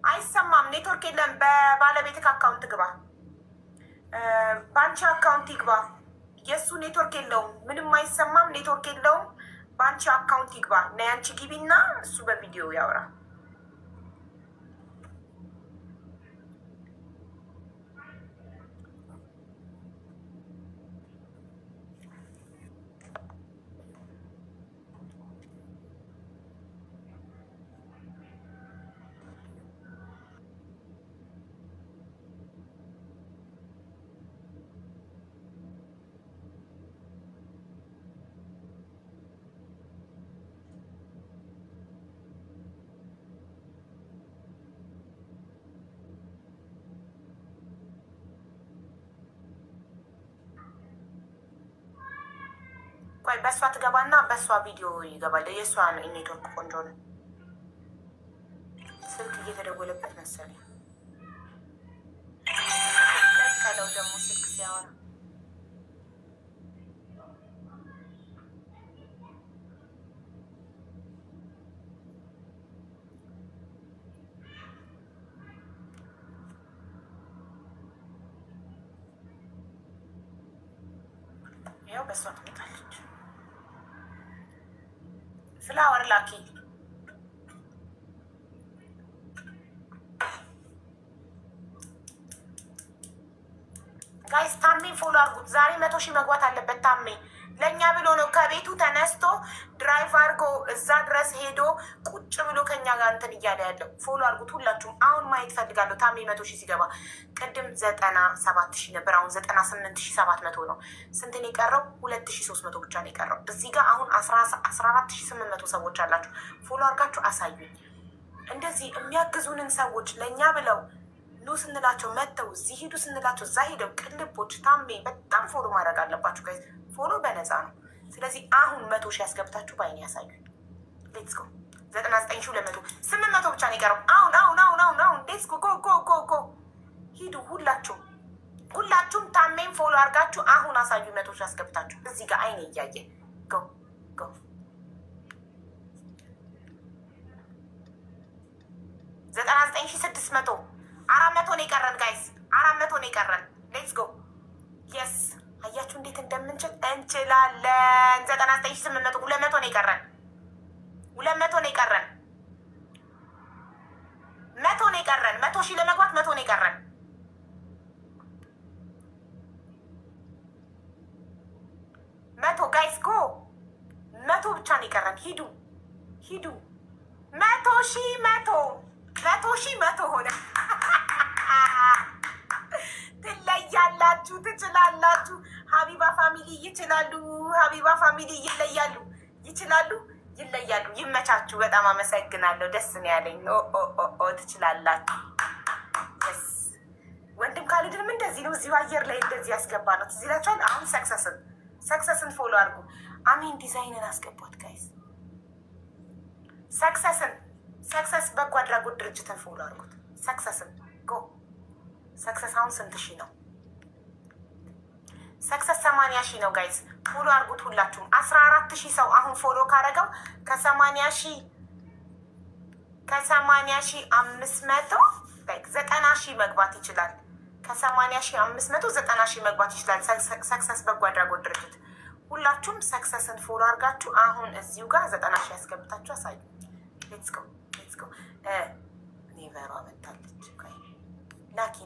አይሰማም፣ ኔትወርክ የለም። በባለቤትህ አካውንት ግባ፣ በአንቺ አካውንት ይግባ። የእሱ ኔትወርክ የለውም፣ ምንም አይሰማም፣ ኔትወርክ የለውም። በአንቺ አካውንት ይግባ እና ያንቺ ግቢና እሱ በቪዲዮ ያወራ። ቆይ በሷ ትገባና በሷ ቪዲዮ ይገባል። የሷ ኔትወርክ ቆንጆ ነው። ስልክ እየተደወለበት መሰለኝ። ለቀለው ደግሞ ስልክ ሲያወራ ያው በሷ ትመጣለች። ፍላወር ላኪ ጋይስ። ታሜን ፎሎ አድርጉት። ዛሬ 100 ሺህ መግባት አለበት። ታሜ ለእኛ ብሎ ነው ከቤቱ ተነስቶ ድራይቭ አድርጎ እዛ ድረስ ሄዶ ቁጭ ብሎ ከኛ ጋር እንትን እያለ ያለው። ፎሎ አድርጉት ሁላችሁም። አሁን ማየት ፈልጋለሁ ታሜ 100 ሺህ ሲገባ። ቅድም 97 ሺህ ነበር፣ አሁን 98,700 ነው። ስንት ነው የቀረው? 2,300 ብቻ ነው የቀረው። እዚህ ጋር አሁን 14,800 ሰዎች አላችሁ። ፎሎ አድርጋችሁ አሳዩኝ። እንደዚህ የሚያግዙንን ሰዎች ለእኛ ብለው ኑ ስንላቸው መጥተው እዚህ ሂዱ ስንላቸው እዛ ሄደው ቅልቦች። ታሜ በጣም ፎሎ ማድረግ አለባችሁ ጋይስ። ፎሎ በነፃ ነው። ስለዚህ አሁን 100 ሺህ ያስገብታችሁ በአይን ያሳዩ። ሌትስ ጎ 99,200 800 ብቻ ነው የቀረው። አሁን ሌትስ ጎ ጎ ሂዱ ሁላችሁም ታሜን ፎሎ አድርጋችሁ አሁን አሳዩ። 100 ሺህ ያስገብታችሁ እዚህ ጋር አይኔ እያየ ጎ 99,600 400 ነው የቀረን ጋይስ። 400 ነው የቀረን። ሌትስ ጎ የስ አያችሁ እንዴት እንደምንችል እንችላለን። 99,800 200 ነው የቀረን። 200 ነው የቀረን። 100 ነው የቀረን። 100 ሺህ ለመግባት 100 ነው የቀረን። 100 ጋይስ ጎ 100 ብቻ ነው የቀረን። ሂዱ 100 ሺህ 100 ሆነ። ትለያላችሁ፣ ትችላላችሁ። ሀቢባ ፋሚሊ ይችላሉ። ሀቢባ ፋሚሊ ይችላሉ። ይመቻችሁ። በጣም አመሰግናለሁ። ደስ ነው ያለኝ። ትችላላችሁ። ወንድም ካልድንም እንደዚህ ነው። እዚሁ አየር ላይ እንደዚህ ያስገባ ነው። ትዝ ይላችኋል። አሁን ሰክሰስን ፎሎ አድርጉ። አሜን ዲዛይንን አስገቧት ጋይስ። ሰክሰስ በጎ አድራጎት ድርጅትን ፎሎ አድርጉት። ሰክሰስን ጎ ሰክሰስ አሁን ስንት ሺህ ነው? ሰክሰስ 80 ሺህ ነው ጋይስ። ፎሎ አድርጉት ሁላችሁም። 14 ሺህ ሰው አሁን ፎሎ ካረገው ከ80 ሺህ 500 90 ሺህ መግባት ይችላል። ከ80 ሺህ 500 90 ሺህ መግባት ይችላል። ሰክሰስ በጎ አድራጎት ድርጅት። ሁላችሁም ሰክሰስን ፎሎ አድርጋችሁ አሁን እዚሁ ጋር 90 ሺህ ያስገብታችሁ አሳዩ። ሌትስ ጎ ኔቨሯ መታለች። ላኪ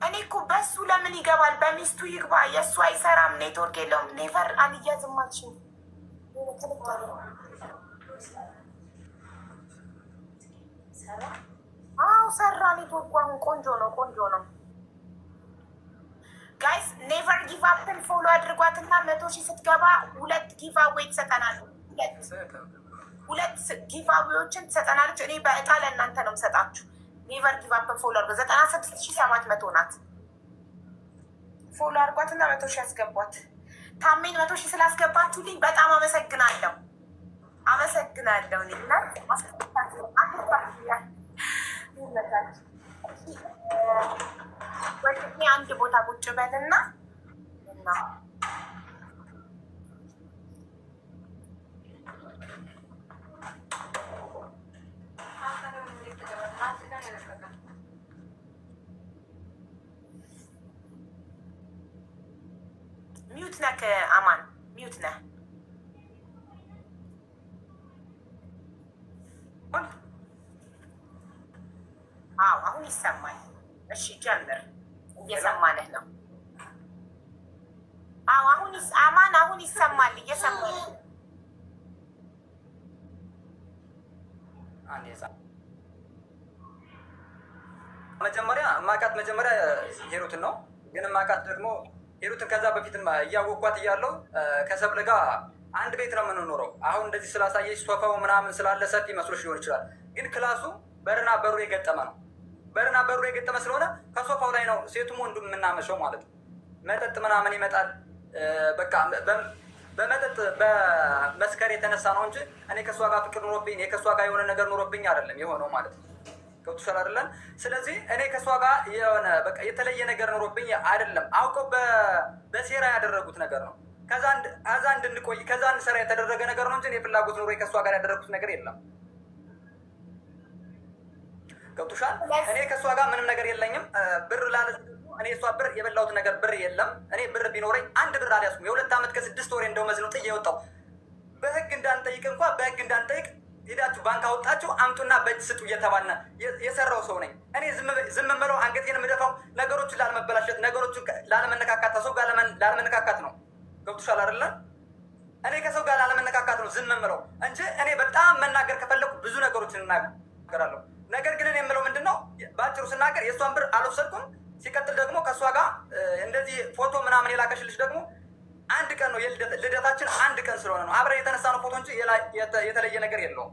እኔ እኮ በሱ ለምን ይገባል? በሚስቱ ይግባ። የእሱ አይሰራም፣ ኔትወርክ የለውም። ኔቨር አልያዝም አልሽኝ። አዎ ሰራ። ኔትወርኩ አሁን ቆንጆ ነው። ጋይስ ኔቨር ጊቭ አፕን ፎሎ አድርጓትና 100 ሺህ ስትገባ 2 ጊቭ አዌይ ትሰጠናለች። 2 ጊቭ አዌዎችን ትሰጠናለች። እኔ በእጣ ለእናንተ ነው የምሰጣችሁ። ኔቨር ጊቭ አፕን ፎሎ አድርጓት። 96,700 ናት። ፎሎ አድርጓትና 100 ሺህ ያስገቧት። ታሜን 100 ሺህ ስላስገባችሁልኝ በጣም አመሰግናለሁ። ወይኔ አንድ ቦታ ቁጭ በልና ሚዩት ነክ አማን ሚዩት ነህ። አዎ አሁን ይሰማል። እሺ ጀምር። እየሰማንህ ነው። አዎ አማን አሁን ይሰማል። እየሰማንህ ነው። መጀመሪያ ሄሩትን ነው ግን ማቃት ደግሞ ሄሩትን ከዛ በፊትም እያወኳት እያለው ከሰብለ ጋር አንድ ቤት ነው የምንኖረው። አሁን እንደዚህ ስላሳየች ሶፋው ምናምን ስላለ ሰፊ መስሎሽ ሊሆን ይችላል። ግን ክላሱ በርና በሩ የገጠመ ነው። በርና በሩ የገጠመ ስለሆነ ከሶፋው ላይ ነው ሴቱም ወንዱም የምናመሸው ማለት ነው። መጠጥ ምናምን ይመጣል። በቃ በመጠጥ በመስከር የተነሳ ነው እንጂ እኔ ከእሷ ጋር ፍቅር ኑሮብኝ ከእሷ ጋር የሆነ ነገር ኑሮብኝ አይደለም የሆነው ማለት ነው። ገብቶሻል አይደለም? ስለዚህ እኔ ከእሷ ጋር የሆነ በቃ የተለየ ነገር ኑሮብኝ አይደለም። አውቀው በሴራ ያደረጉት ነገር ነው። ከዛ እንድንቆይ ከዛ እንድሰራ የተደረገ ነገር ነው እንጂ እኔ ፍላጎት ኑሮ ከእሷ ጋር ያደረጉት ነገር የለም። ገብቶሻል? እኔ ከእሷ ጋር ምንም ነገር የለኝም። ብር ላለ እኔ እሷ ብር የበላሁት ነገር ብር የለም። እኔ ብር ቢኖረኝ አንድ ብር አልያዝኩም። የ2 ዓመት ከ6 ወር እንደው መዝነው ጥዬ የወጣው በህግ እንዳንጠይቅ እንኳን በህግ እንዳንጠይቅ ሄዳችሁ ባንክ አወጣችሁ አምጡና በእጅ ስጡ እየተባልነ የሰራው ሰው ነኝ እኔ። ዝም ብለው አንገቴን የምደፋው ነገሮችን ላለመበላሸት፣ ነገሮችን ላለመነካካት፣ ሰው ጋር ላለመነካካት ነው። ገብቶሻል አይደለ? እኔ ከሰው ጋር ላለመነካካት ነው ዝም ብለው እንጂ እኔ በጣም መናገር ከፈለኩ ብዙ ነገሮችን እናገራለሁ። ነገር ግን እኔ የምለው ምንድነው በአጭሩ ስናገር የእሷን ብር አልወሰድኩም። ሲቀጥል ደግሞ ከእሷ ጋር እንደዚህ ፎቶ ምናምን የላከሽልሽ ደግሞ አንድ ቀን ነው ልደታችን፣ አንድ ቀን ስለሆነ ነው አብረን የተነሳ ነው ፎቶ እንጂ የተለየ ነገር የለውም።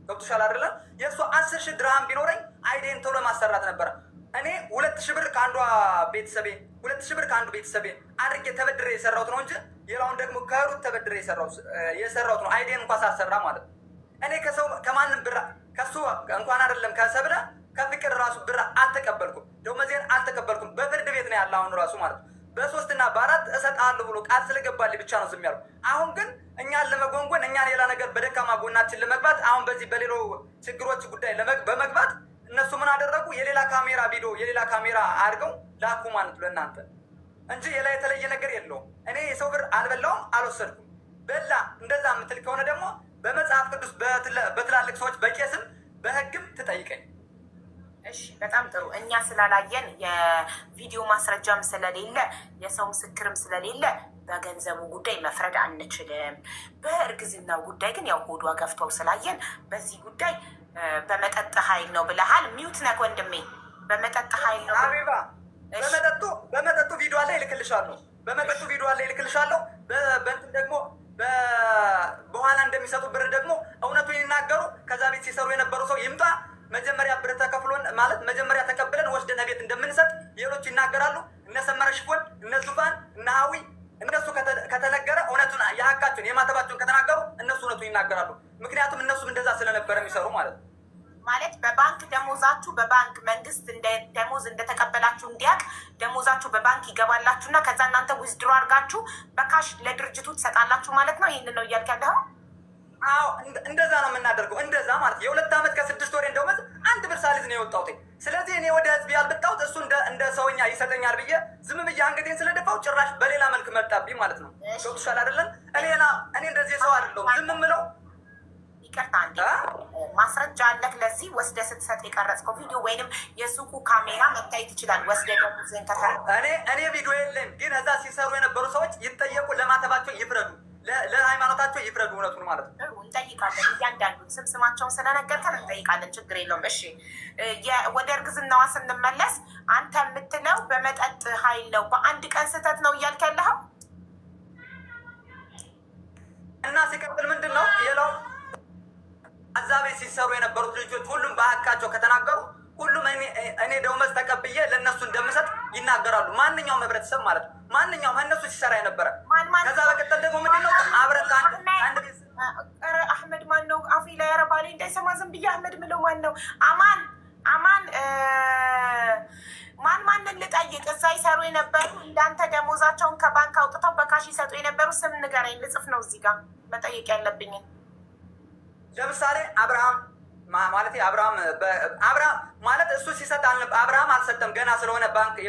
ገብቶሻል አይደለ? የእሷ 10,000 ድርሃም ቢኖረኝ አይዴን ቶሎ ማሰራት ነበረ። እኔ 2,000 ብር ከአንዷ ቤተሰቤ 2,000 ብር ከአንዱ ቤተሰቤ አድርጌ ተበድሬ የሰራሁት ነው እንጂ ሌላውን ደግሞ ከሩት ተበድሬ የሰራሁት ነው አይዴን እንኳን ሳሰራ ማለት ነው። እኔ ከሰው ከማንም ብር ከሱ እንኳን አይደለም ከሰብለ ከፍቅር ራሱ ብር አልተቀበልኩም። ደሞዜን አልተቀበልኩም። በፍርድ ቤት ነው ያለ አሁን ራሱ ማለት ነው። በ3 እና በ4 እሰጥሃለሁ ብሎ ቃል ስለገባልኝ ብቻ ነው ዝም ያለው። አሁን ግን እኛን ለመጎንጎን እኛን ሌላ ነገር በደካማ ጎናችን ለመግባት አሁን በዚህ በሌሎ ችግሮች ጉዳይ በመግባት እነሱ ምን አደረጉ? የሌላ ካሜራ ቪዲዮ የሌላ ካሜራ አድርገው ላኩ ማለት ነው ለእናንተ እንጂ ሌላ የተለየ ነገር የለውም። እኔ የሰው ብር አልበላውም፣ አልወሰድኩም። በላ እንደዛ የምትል ከሆነ ደግሞ በመጽሐፍ ቅዱስ በትላልቅ ሰዎች በቄስም በህግም ትጠይቀኝ። እሺ በጣም ጥሩ። እኛ ስላላየን የቪዲዮ ማስረጃም ስለሌለ የሰው ምስክርም ስለሌለ በገንዘቡ ጉዳይ መፍረድ አንችልም። በእርግዝናው ጉዳይ ግን ያው ሆዷ ገፍተው ስላየን በዚህ ጉዳይ በመጠጥ ኃይል ነው ብለሃል። ሚውት ነክ ወንድሜ። በመጠጥ ኃይል ነው አቢባ። በመጠጡ ቪዲዮ ላይ እልክልሻለሁ። በመጠጡ ቪዲዮ ላይ እልክልሻለሁ። በእንትን ደግሞ በኋላ እንደሚሰጡ ብር ደግሞ እውነቱን ይናገሩ። ከዛ ቤት ሲሰሩ የነበሩ ሰው ይምጣ። መጀመሪያ ብር ተከፍሎን ማለት መጀመሪያ ተቀብለን ወስደን ቤት እንደምንሰጥ ሌሎች ይናገራሉ። እነ ሰመረ ሽፎን፣ እነ ዙፋን፣ እነ ሀዊ እነሱ ከተነገረ እውነቱን የሀቃቸውን የማተባቸውን ከተናገሩ እነሱ እውነቱን ይናገራሉ። ምክንያቱም እነሱም እንደዛ ስለነበረ የሚሰሩ ማለት ነው። ማለት በባንክ ደሞዛችሁ በባንክ መንግስት ደሞዝ እንደተቀበላችሁ እንዲያውቅ ደሞዛችሁ በባንክ ይገባላችሁና ከዛ እናንተ ዊዝድሮ አድርጋችሁ በካሽ ለድርጅቱ ትሰጣላችሁ ማለት ነው። ይህንን ነው እያልክ ያለኸው? አዎ እንደዛ ነው የምናደርገው። እንደዛ ማለት የ2 ዓመት ከ6 ወር እንደው አንድ ብር ሳልይዝ ነው የወጣሁት። ስለዚህ እኔ ወደ ህዝብ ያልበጣሁት እሱ እንደ ሰውኛ ይሰጠኛል ብዬ ዝም ብዬ አንገቴን ስለደፋው ጭራሽ በሌላ መልክ መጣብኝ ማለት ነው። ገብቶሻል አይደለም? እኔ እንደዚህ ሰው አይደለሁም ዝም የምለው። ይቅርታ አንዴ ማስረጃ አለክ ለዚህ ወስደ ስትሰጥ የቀረጽከው ቪዲዮ ወይንም የሱቁ ካሜራ መታየት ይችላል። ወስደ ደግሞ ዘንከታ እኔ ቪዲዮ የለም፣ ግን እዛ ሲሰሩ የነበሩ ሰዎች ይጠየቁ፣ ለማተባቸው ይፍረዱ፣ ለሃይማኖታቸው ይፍረዱ። እውነቱን ማለት ነው። እንጠይቃለን። እያንዳንዱን ስማቸውን ስለነገርከን እንጠይቃለን። ችግር የለውም። እሺ ወደ እርግዝናዋ ስንመለስ አንተ የምትለው በመጠጥ ኃይል ነው፣ በአንድ ቀን ስህተት ነው እያልክ ያለኸው እና ሲቀጥል ምንድን ነው የለው እዛ ቤት ሲሰሩ የነበሩት ልጆች ሁሉም በሀቃቸው ከተናገሩ ሁሉም እኔ ደመወዝ ተቀብዬ ለእነሱ እንደምሰጥ ይናገራሉ። ማንኛውም ህብረተሰብ ማለት ነው። ማንኛውም እነሱ ሲሰራ የነበረ ከዛ በቀጠል ደግሞ ምንድነው አብረን አንድ ቤት አህመድ ማን ነው? አፌ ላይ ያረባሌ እንዳይሰማ ዝም ብዬ አህመድ ምለው ማን ነው? ማንን ልጠይቅ? እዛ ይሰሩ የነበሩ እንዳንተ ደሞዛቸውን ከባንክ አውጥተው በካሽ ይሰጡ የነበሩ ስም ንገረኝ። ልጽፍ ነው እዚህ ጋር መጠየቅ ያለብኝን። ለምሳሌ አብርሃም ማለት እሱ ሲሰጥ አብርሃም አልሰጠም ገና ስለሆነ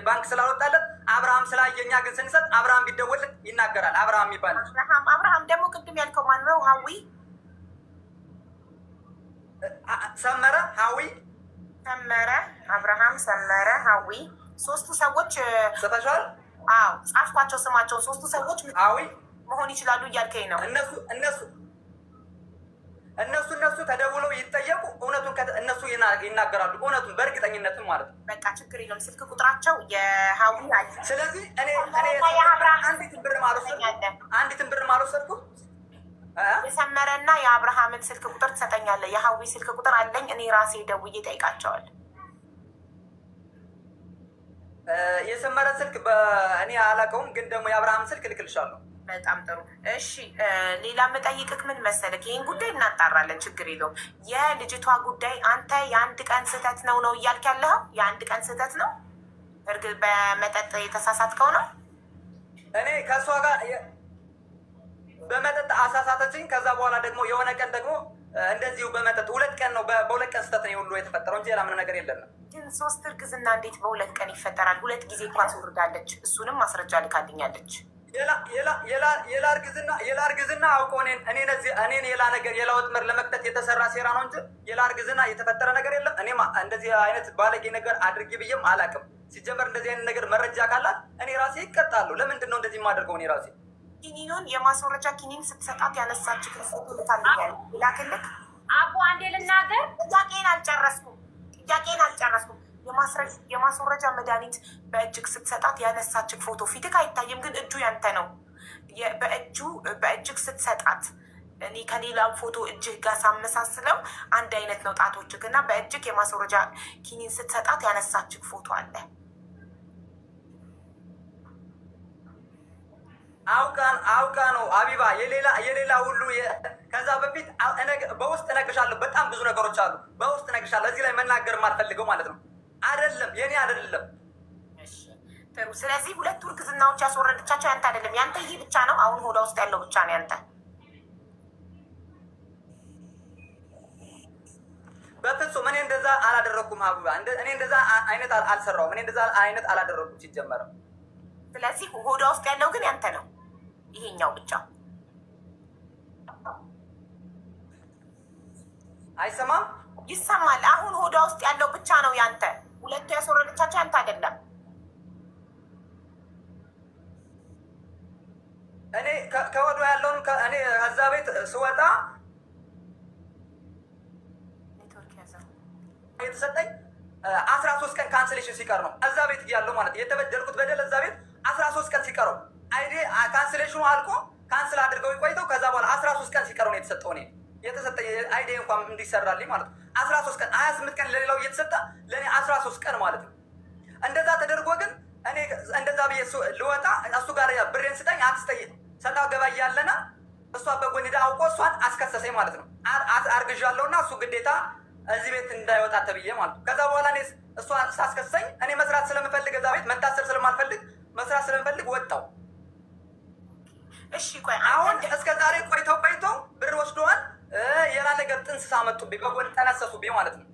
ባንክ ስላልወጣለት አብርሃም ስላየኛ ግን ስንሰጥ አብርሃም ቢደወልለት ይናገራል። አብርሃም ይባል። አብርሃም ደግሞ ቅድም ያልከው ማን ነው? ሀዊ ሰመረ፣ ሀዊ ሰመረ፣ አብርሃም ሰመረ፣ ሀዊ ሶስቱ ሰዎች ሰተሻል? አዎ ጻፍኳቸው ስማቸውን። ሶስቱ ሰዎች ሀዊ መሆን ይችላሉ እያልከኝ ነው? እነሱ ተደውለው ይጠየቁ፣ እውነቱን እነሱ ይናገራሉ። እውነቱን በእርግጠኝነትም ማለት ነው። በቃ ችግር የለም። ስልክ ቁጥራቸው የሀዊ አለ። ስለዚህ እኔ አንዲትን ብር አልወሰድኩም። የሰመረና የአብርሃምን ስልክ ቁጥር ትሰጠኛለህ? የሀዊ ስልክ ቁጥር አለኝ እኔ ራሴ ደውዬ ጠይቃቸዋል። የሰመረ ስልክ በእኔ አላውቀውም፣ ግን ደግሞ የአብርሃም ስልክ እልክልሻለሁ። በጣም ጥሩ። እሺ ሌላ መጠይቅህ ምን መሰለህ፣ ይህን ጉዳይ እናጣራለን፣ ችግር የለውም። የልጅቷ ጉዳይ አንተ የአንድ ቀን ስህተት ነው እያልክ ያለኸው? የአንድ ቀን ስህተት ነው እርግጥ በመጠጥ የተሳሳትከው ነው? እኔ ከእሷ ጋር በመጠጥ አሳሳተችኝ። ከዛ በኋላ ደግሞ የሆነ ቀን ደግሞ እንደዚሁ በመጠጥ 2 ቀን ነው፣ በ2 ቀን ስህተት ነው ሁሉ የተፈጠረው እንጂ ሌላ ምንም ነገር የለንም። ግን 3 እርግዝና እንዴት በ2 ቀን ይፈጠራል? 2 ጊዜ እንኳን ትወርዳለች። እሱንም ማስረጃ ልካልኛለች። የላ እርግዝና አውቀው እኔን የላ ነገር የላ ወጥመድ ለመክተት የተሰራ ሴራ ነው እንጂ የላ እርግዝና የተፈጠረ ነገር የለም። እኔም እንደዚህ አይነት ባለጌ ነገር አድርጌ ብዬም አላውቅም። ሲጀመር እንደዚህ አይነት ነገር መረጃ ካላት እኔ ራሴ ይቀጣሉ። ለምንድን ነው እንደዚህ የማደርገው? እኔ ራሴ ኪኒኑን የማስወረጃ ኪኒን ስትሰጣት ያነሳችው ፎቶ ልታልኛል ላክልክ። አቦ አንዴ ልናገር። ጥያቄን አልጨረስኩም። የማስወረጃ መድኃኒት በእጅግ ስትሰጣት ያነሳችው ፎቶ ፊትክ አይታይም፣ ግን እጁ ያንተ ነው። በእጅግ ስትሰጣት እኔ ከሌላ ፎቶ እጅህ ጋር ሳመሳስለው አንድ አይነት ነው ጣቶችህ እና በእጅግ የማስወረጃ ኪኒን ስትሰጣት ያነሳችው ፎቶ አለ። አውቃ ነው አቢባ የሌላ ሁሉ ከዛ በፊት በውስጥ እነግርሻለሁ። በጣም ብዙ ነገሮች አሉ በውስጥ እነግርሻለሁ። እዚህ ላይ መናገር የማልፈልገው ማለት ነው። አይደለም የኔ አይደለም። ጥሩ። ስለዚህ 2 እርግዝናዎች ያስወረደቻቸው ያንተ አይደለም። ያንተ ይሄ ብቻ ነው። አሁን ሆዷ ውስጥ ያለው ብቻ ነው ያንተ። በፍጹም እኔ እንደዛ አላደረኩም አቢባ። እኔ እንደዛ አይነት አልሰራውም። እኔ እንደዛ አይነት አላደረኩም ሲጀመርም። ስለዚህ ሆዷ ውስጥ ያለው ግን ያንተ ነው። ይሄኛው ብቻ አይሰማም? ይሰማል። አሁን ሆዷ ውስጥ ያለው ብቻ ነው ያንተ። 2 ያስወረደቻቸው ያንተ አይደለም። እኔ ከወዷ ያለውን እኔ ከዛ ቤት ስወጣ የተሰጠኝ 13 ቀን ካንስሌሽን ሲቀር ነው። እዛ ቤት ያለው ማለት የተበደልኩት በደል እዛ ቤት 13 ቀን ሲቀረው አይዴ ካንስሌሽኑ አልቆ ካንስል አድርገው ቆይተው ከዛ በኋላ 13 ቀን ሲቀረው ነው የተሰጠው። እኔ የተሰጠ አይዴ እንኳን እንዲሰራልኝ ማለት ነው 13 ቀን 28 ቀን ለሌላው እየተሰጠ ለእኔ 13 ቀን ማለት ነው። እንደዛ ተደርጎ ግን እኔ እንደዛ ብዬ ልወጣ እሱ ጋር ብሬን ስጠኝ አትስጠይ ሰጣ ገባ እያለና እሷ በጎን ሄዳ አውቆ እሷን አስከሰሰኝ ማለት ነው። አርግዣለሁና እሱ ግዴታ እዚህ ቤት እንዳይወጣ ተብዬ ማለት ነው። ከዛ በኋላ እኔ እሷ ሳስከሰኝ እኔ መስራት ስለምፈልግ እዛ ቤት መታሰር ስለማልፈልግ መስራት ስለምፈልግ ወጣው። እሺ ቆይ አሁን እስከ ዛሬ ቆይተው ብር ወስደዋል። የላ ነገር ጥንስስ አመጡብኝ፣ በጎን ጠነሰሱብኝ ማለት ነው።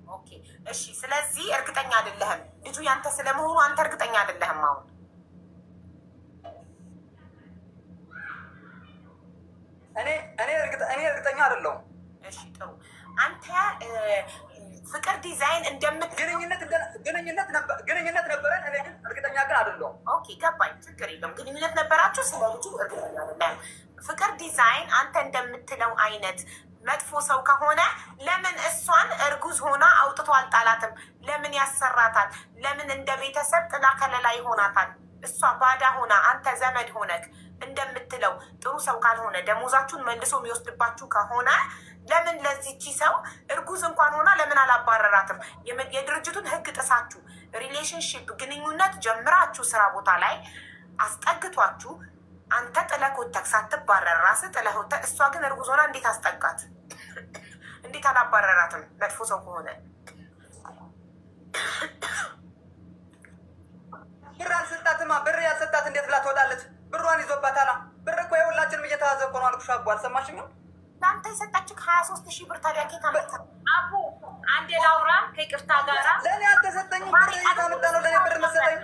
ኦኬ እሺ። ስለዚህ እርግጠኛ አይደለህም ልጁ ያንተ ስለመሆኑ አንተ እርግጠኛ አይደለህም አሁን? እኔ እርግጠኛ አይደለሁም። እሺ ጥሩ። አንተ ፍቅር ዲዛይን ግንኙነት ነበረን። እኔ ግን እርግጠኛ ግን አይደለሁም። ኦኬ ገባኝ፣ ችግር የለም። ግንኙነት ነበራችሁ፣ ስለ ልጁ እርግጠኛ አይደለም። ፍቅር ዲዛይን አንተ እንደምትለው አይነት መጥፎ ሰው ከሆነ ለምን እሷን እርጉዝ ሆና አውጥቶ አልጣላትም? ለምን ያሰራታል? ለምን እንደ ቤተሰብ ጥላ ከለላ ይሆናታል? እሷ ባዳ ሆና አንተ ዘመድ ሆነክ እንደምትለው ጥሩ ሰው ካልሆነ ደሞዛችሁን መልሶ የሚወስድባችሁ ከሆነ ለምን ለዚቺ ሰው እርጉዝ እንኳን ሆና ለምን አላባረራትም? የድርጅቱን ሕግ ጥሳችሁ ሪሌሽንሽፕ ግንኙነት ጀምራችሁ ስራ ቦታ ላይ አስጠግቷችሁ አንተ ጥለህ ወተህ ሳትባረር ራስህ ጥለህ ወተህ፣ እሷ ግን እርጉዝ ሆና እንዴት አስጠጋት? እንዴት አላባረራትም? መጥፎ ሰው ከሆነ ብር አልሰጣትማ። ብር ያልሰጣት እንዴት ብላ ትወጣለች? ብሯን ይዞባታላ። ብር እኮ የሁላችንም እየተያዘ እኮ ነው አልኩሽ። አቦ አልሰማሽኝም? ለአንተ የሰጣችህ 23,000 ብር ታዲያ ኬት አመጣ? አቦ አንዴ ላውራ ከይቅርታ ጋራ። ለእኔ አልተሰጠኝም። ብር የታመጣ ነው ለእኔ ብር መሰጠኝ?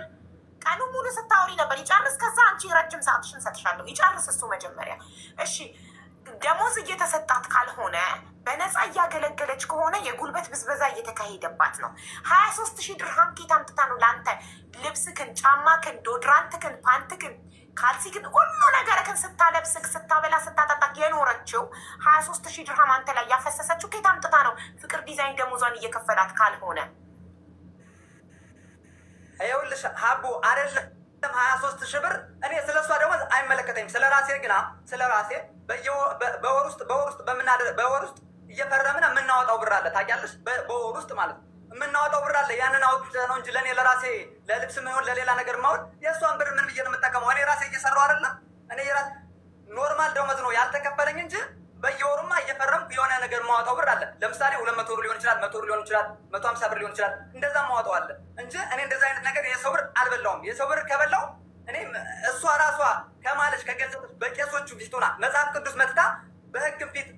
ቀኑ ሙሉ ስታወሪ ነበር። ይጨርስ፣ ከዛ አንቺ ረጅም ሰዓትሽን ሰጥሻለሁ። ይጨርስ እሱ መጀመሪያ። እሺ ደሞዝ እየተሰጣት ካልሆነ በነፃ እያገለገለች ከሆነ የጉልበት ብዝበዛ እየተካሄደባት ነው። 23,000 ድርሃም ኬት አምጥታ ነው ለአንተ ልብስክን፣ ጫማክን፣ ዶድራንትክን፣ ፓንትክን፣ ካልሲክን ሁሉ ነገርክን ስታለብስክ፣ ስታበላ፣ ስታጠጣክ የኖረችው 23,000 ድርሃም አንተ ላይ ያፈሰሰችው ኬት አምጥታ ነው? ፍቅር ዲዛይን ደሞዟን እየከፈላት ካልሆነ ይኸውልሽ ሀቡ አይደለም 23,000 ብር። እኔ ስለ እሷ ደሞዝ አይመለከተኝም። ስለ ራሴ ግና ስለ ራሴ በወር ውስጥ እየፈረምን የምናወጣው ብር አለ ታውቂያለሽ። በወር ውስጥ ማለት ነው የምናወጣው ብር አለ። ያንን አውጥተህ ነው እንጂ ለእኔ ለራሴ ለልብስ ሆን ለሌላ ነገር ማውል የእሷን ብር ምን ብዬ ነው የምጠቀመው? እኔ ራሴ እየሰራሁ አይደለም። እኔ የራሴ ኖርማል ደመወዝ ነው ያልተከፈለኝ እንጂ በየወሩማ እየፈረምኩ የሆነ ነገር ማወጣው ብር አለ። ለምሳሌ 200 ብር ሊሆን ይችላል፣ 100 ብር ሊሆን ይችላል፣ 150 ብር ሊሆን ይችላል። እንደዛ ማወጣው አለ እንጂ እኔ እንደዛ አይነት ነገር የሰው ብር አልበላውም። የሰው ብር ከበላው እኔ እሷ ራሷ ከማለች ከገንዘብ በቄሶቹ ፊት ሆና መጽሐፍ ቅዱስ መጥታ በህግ ፊት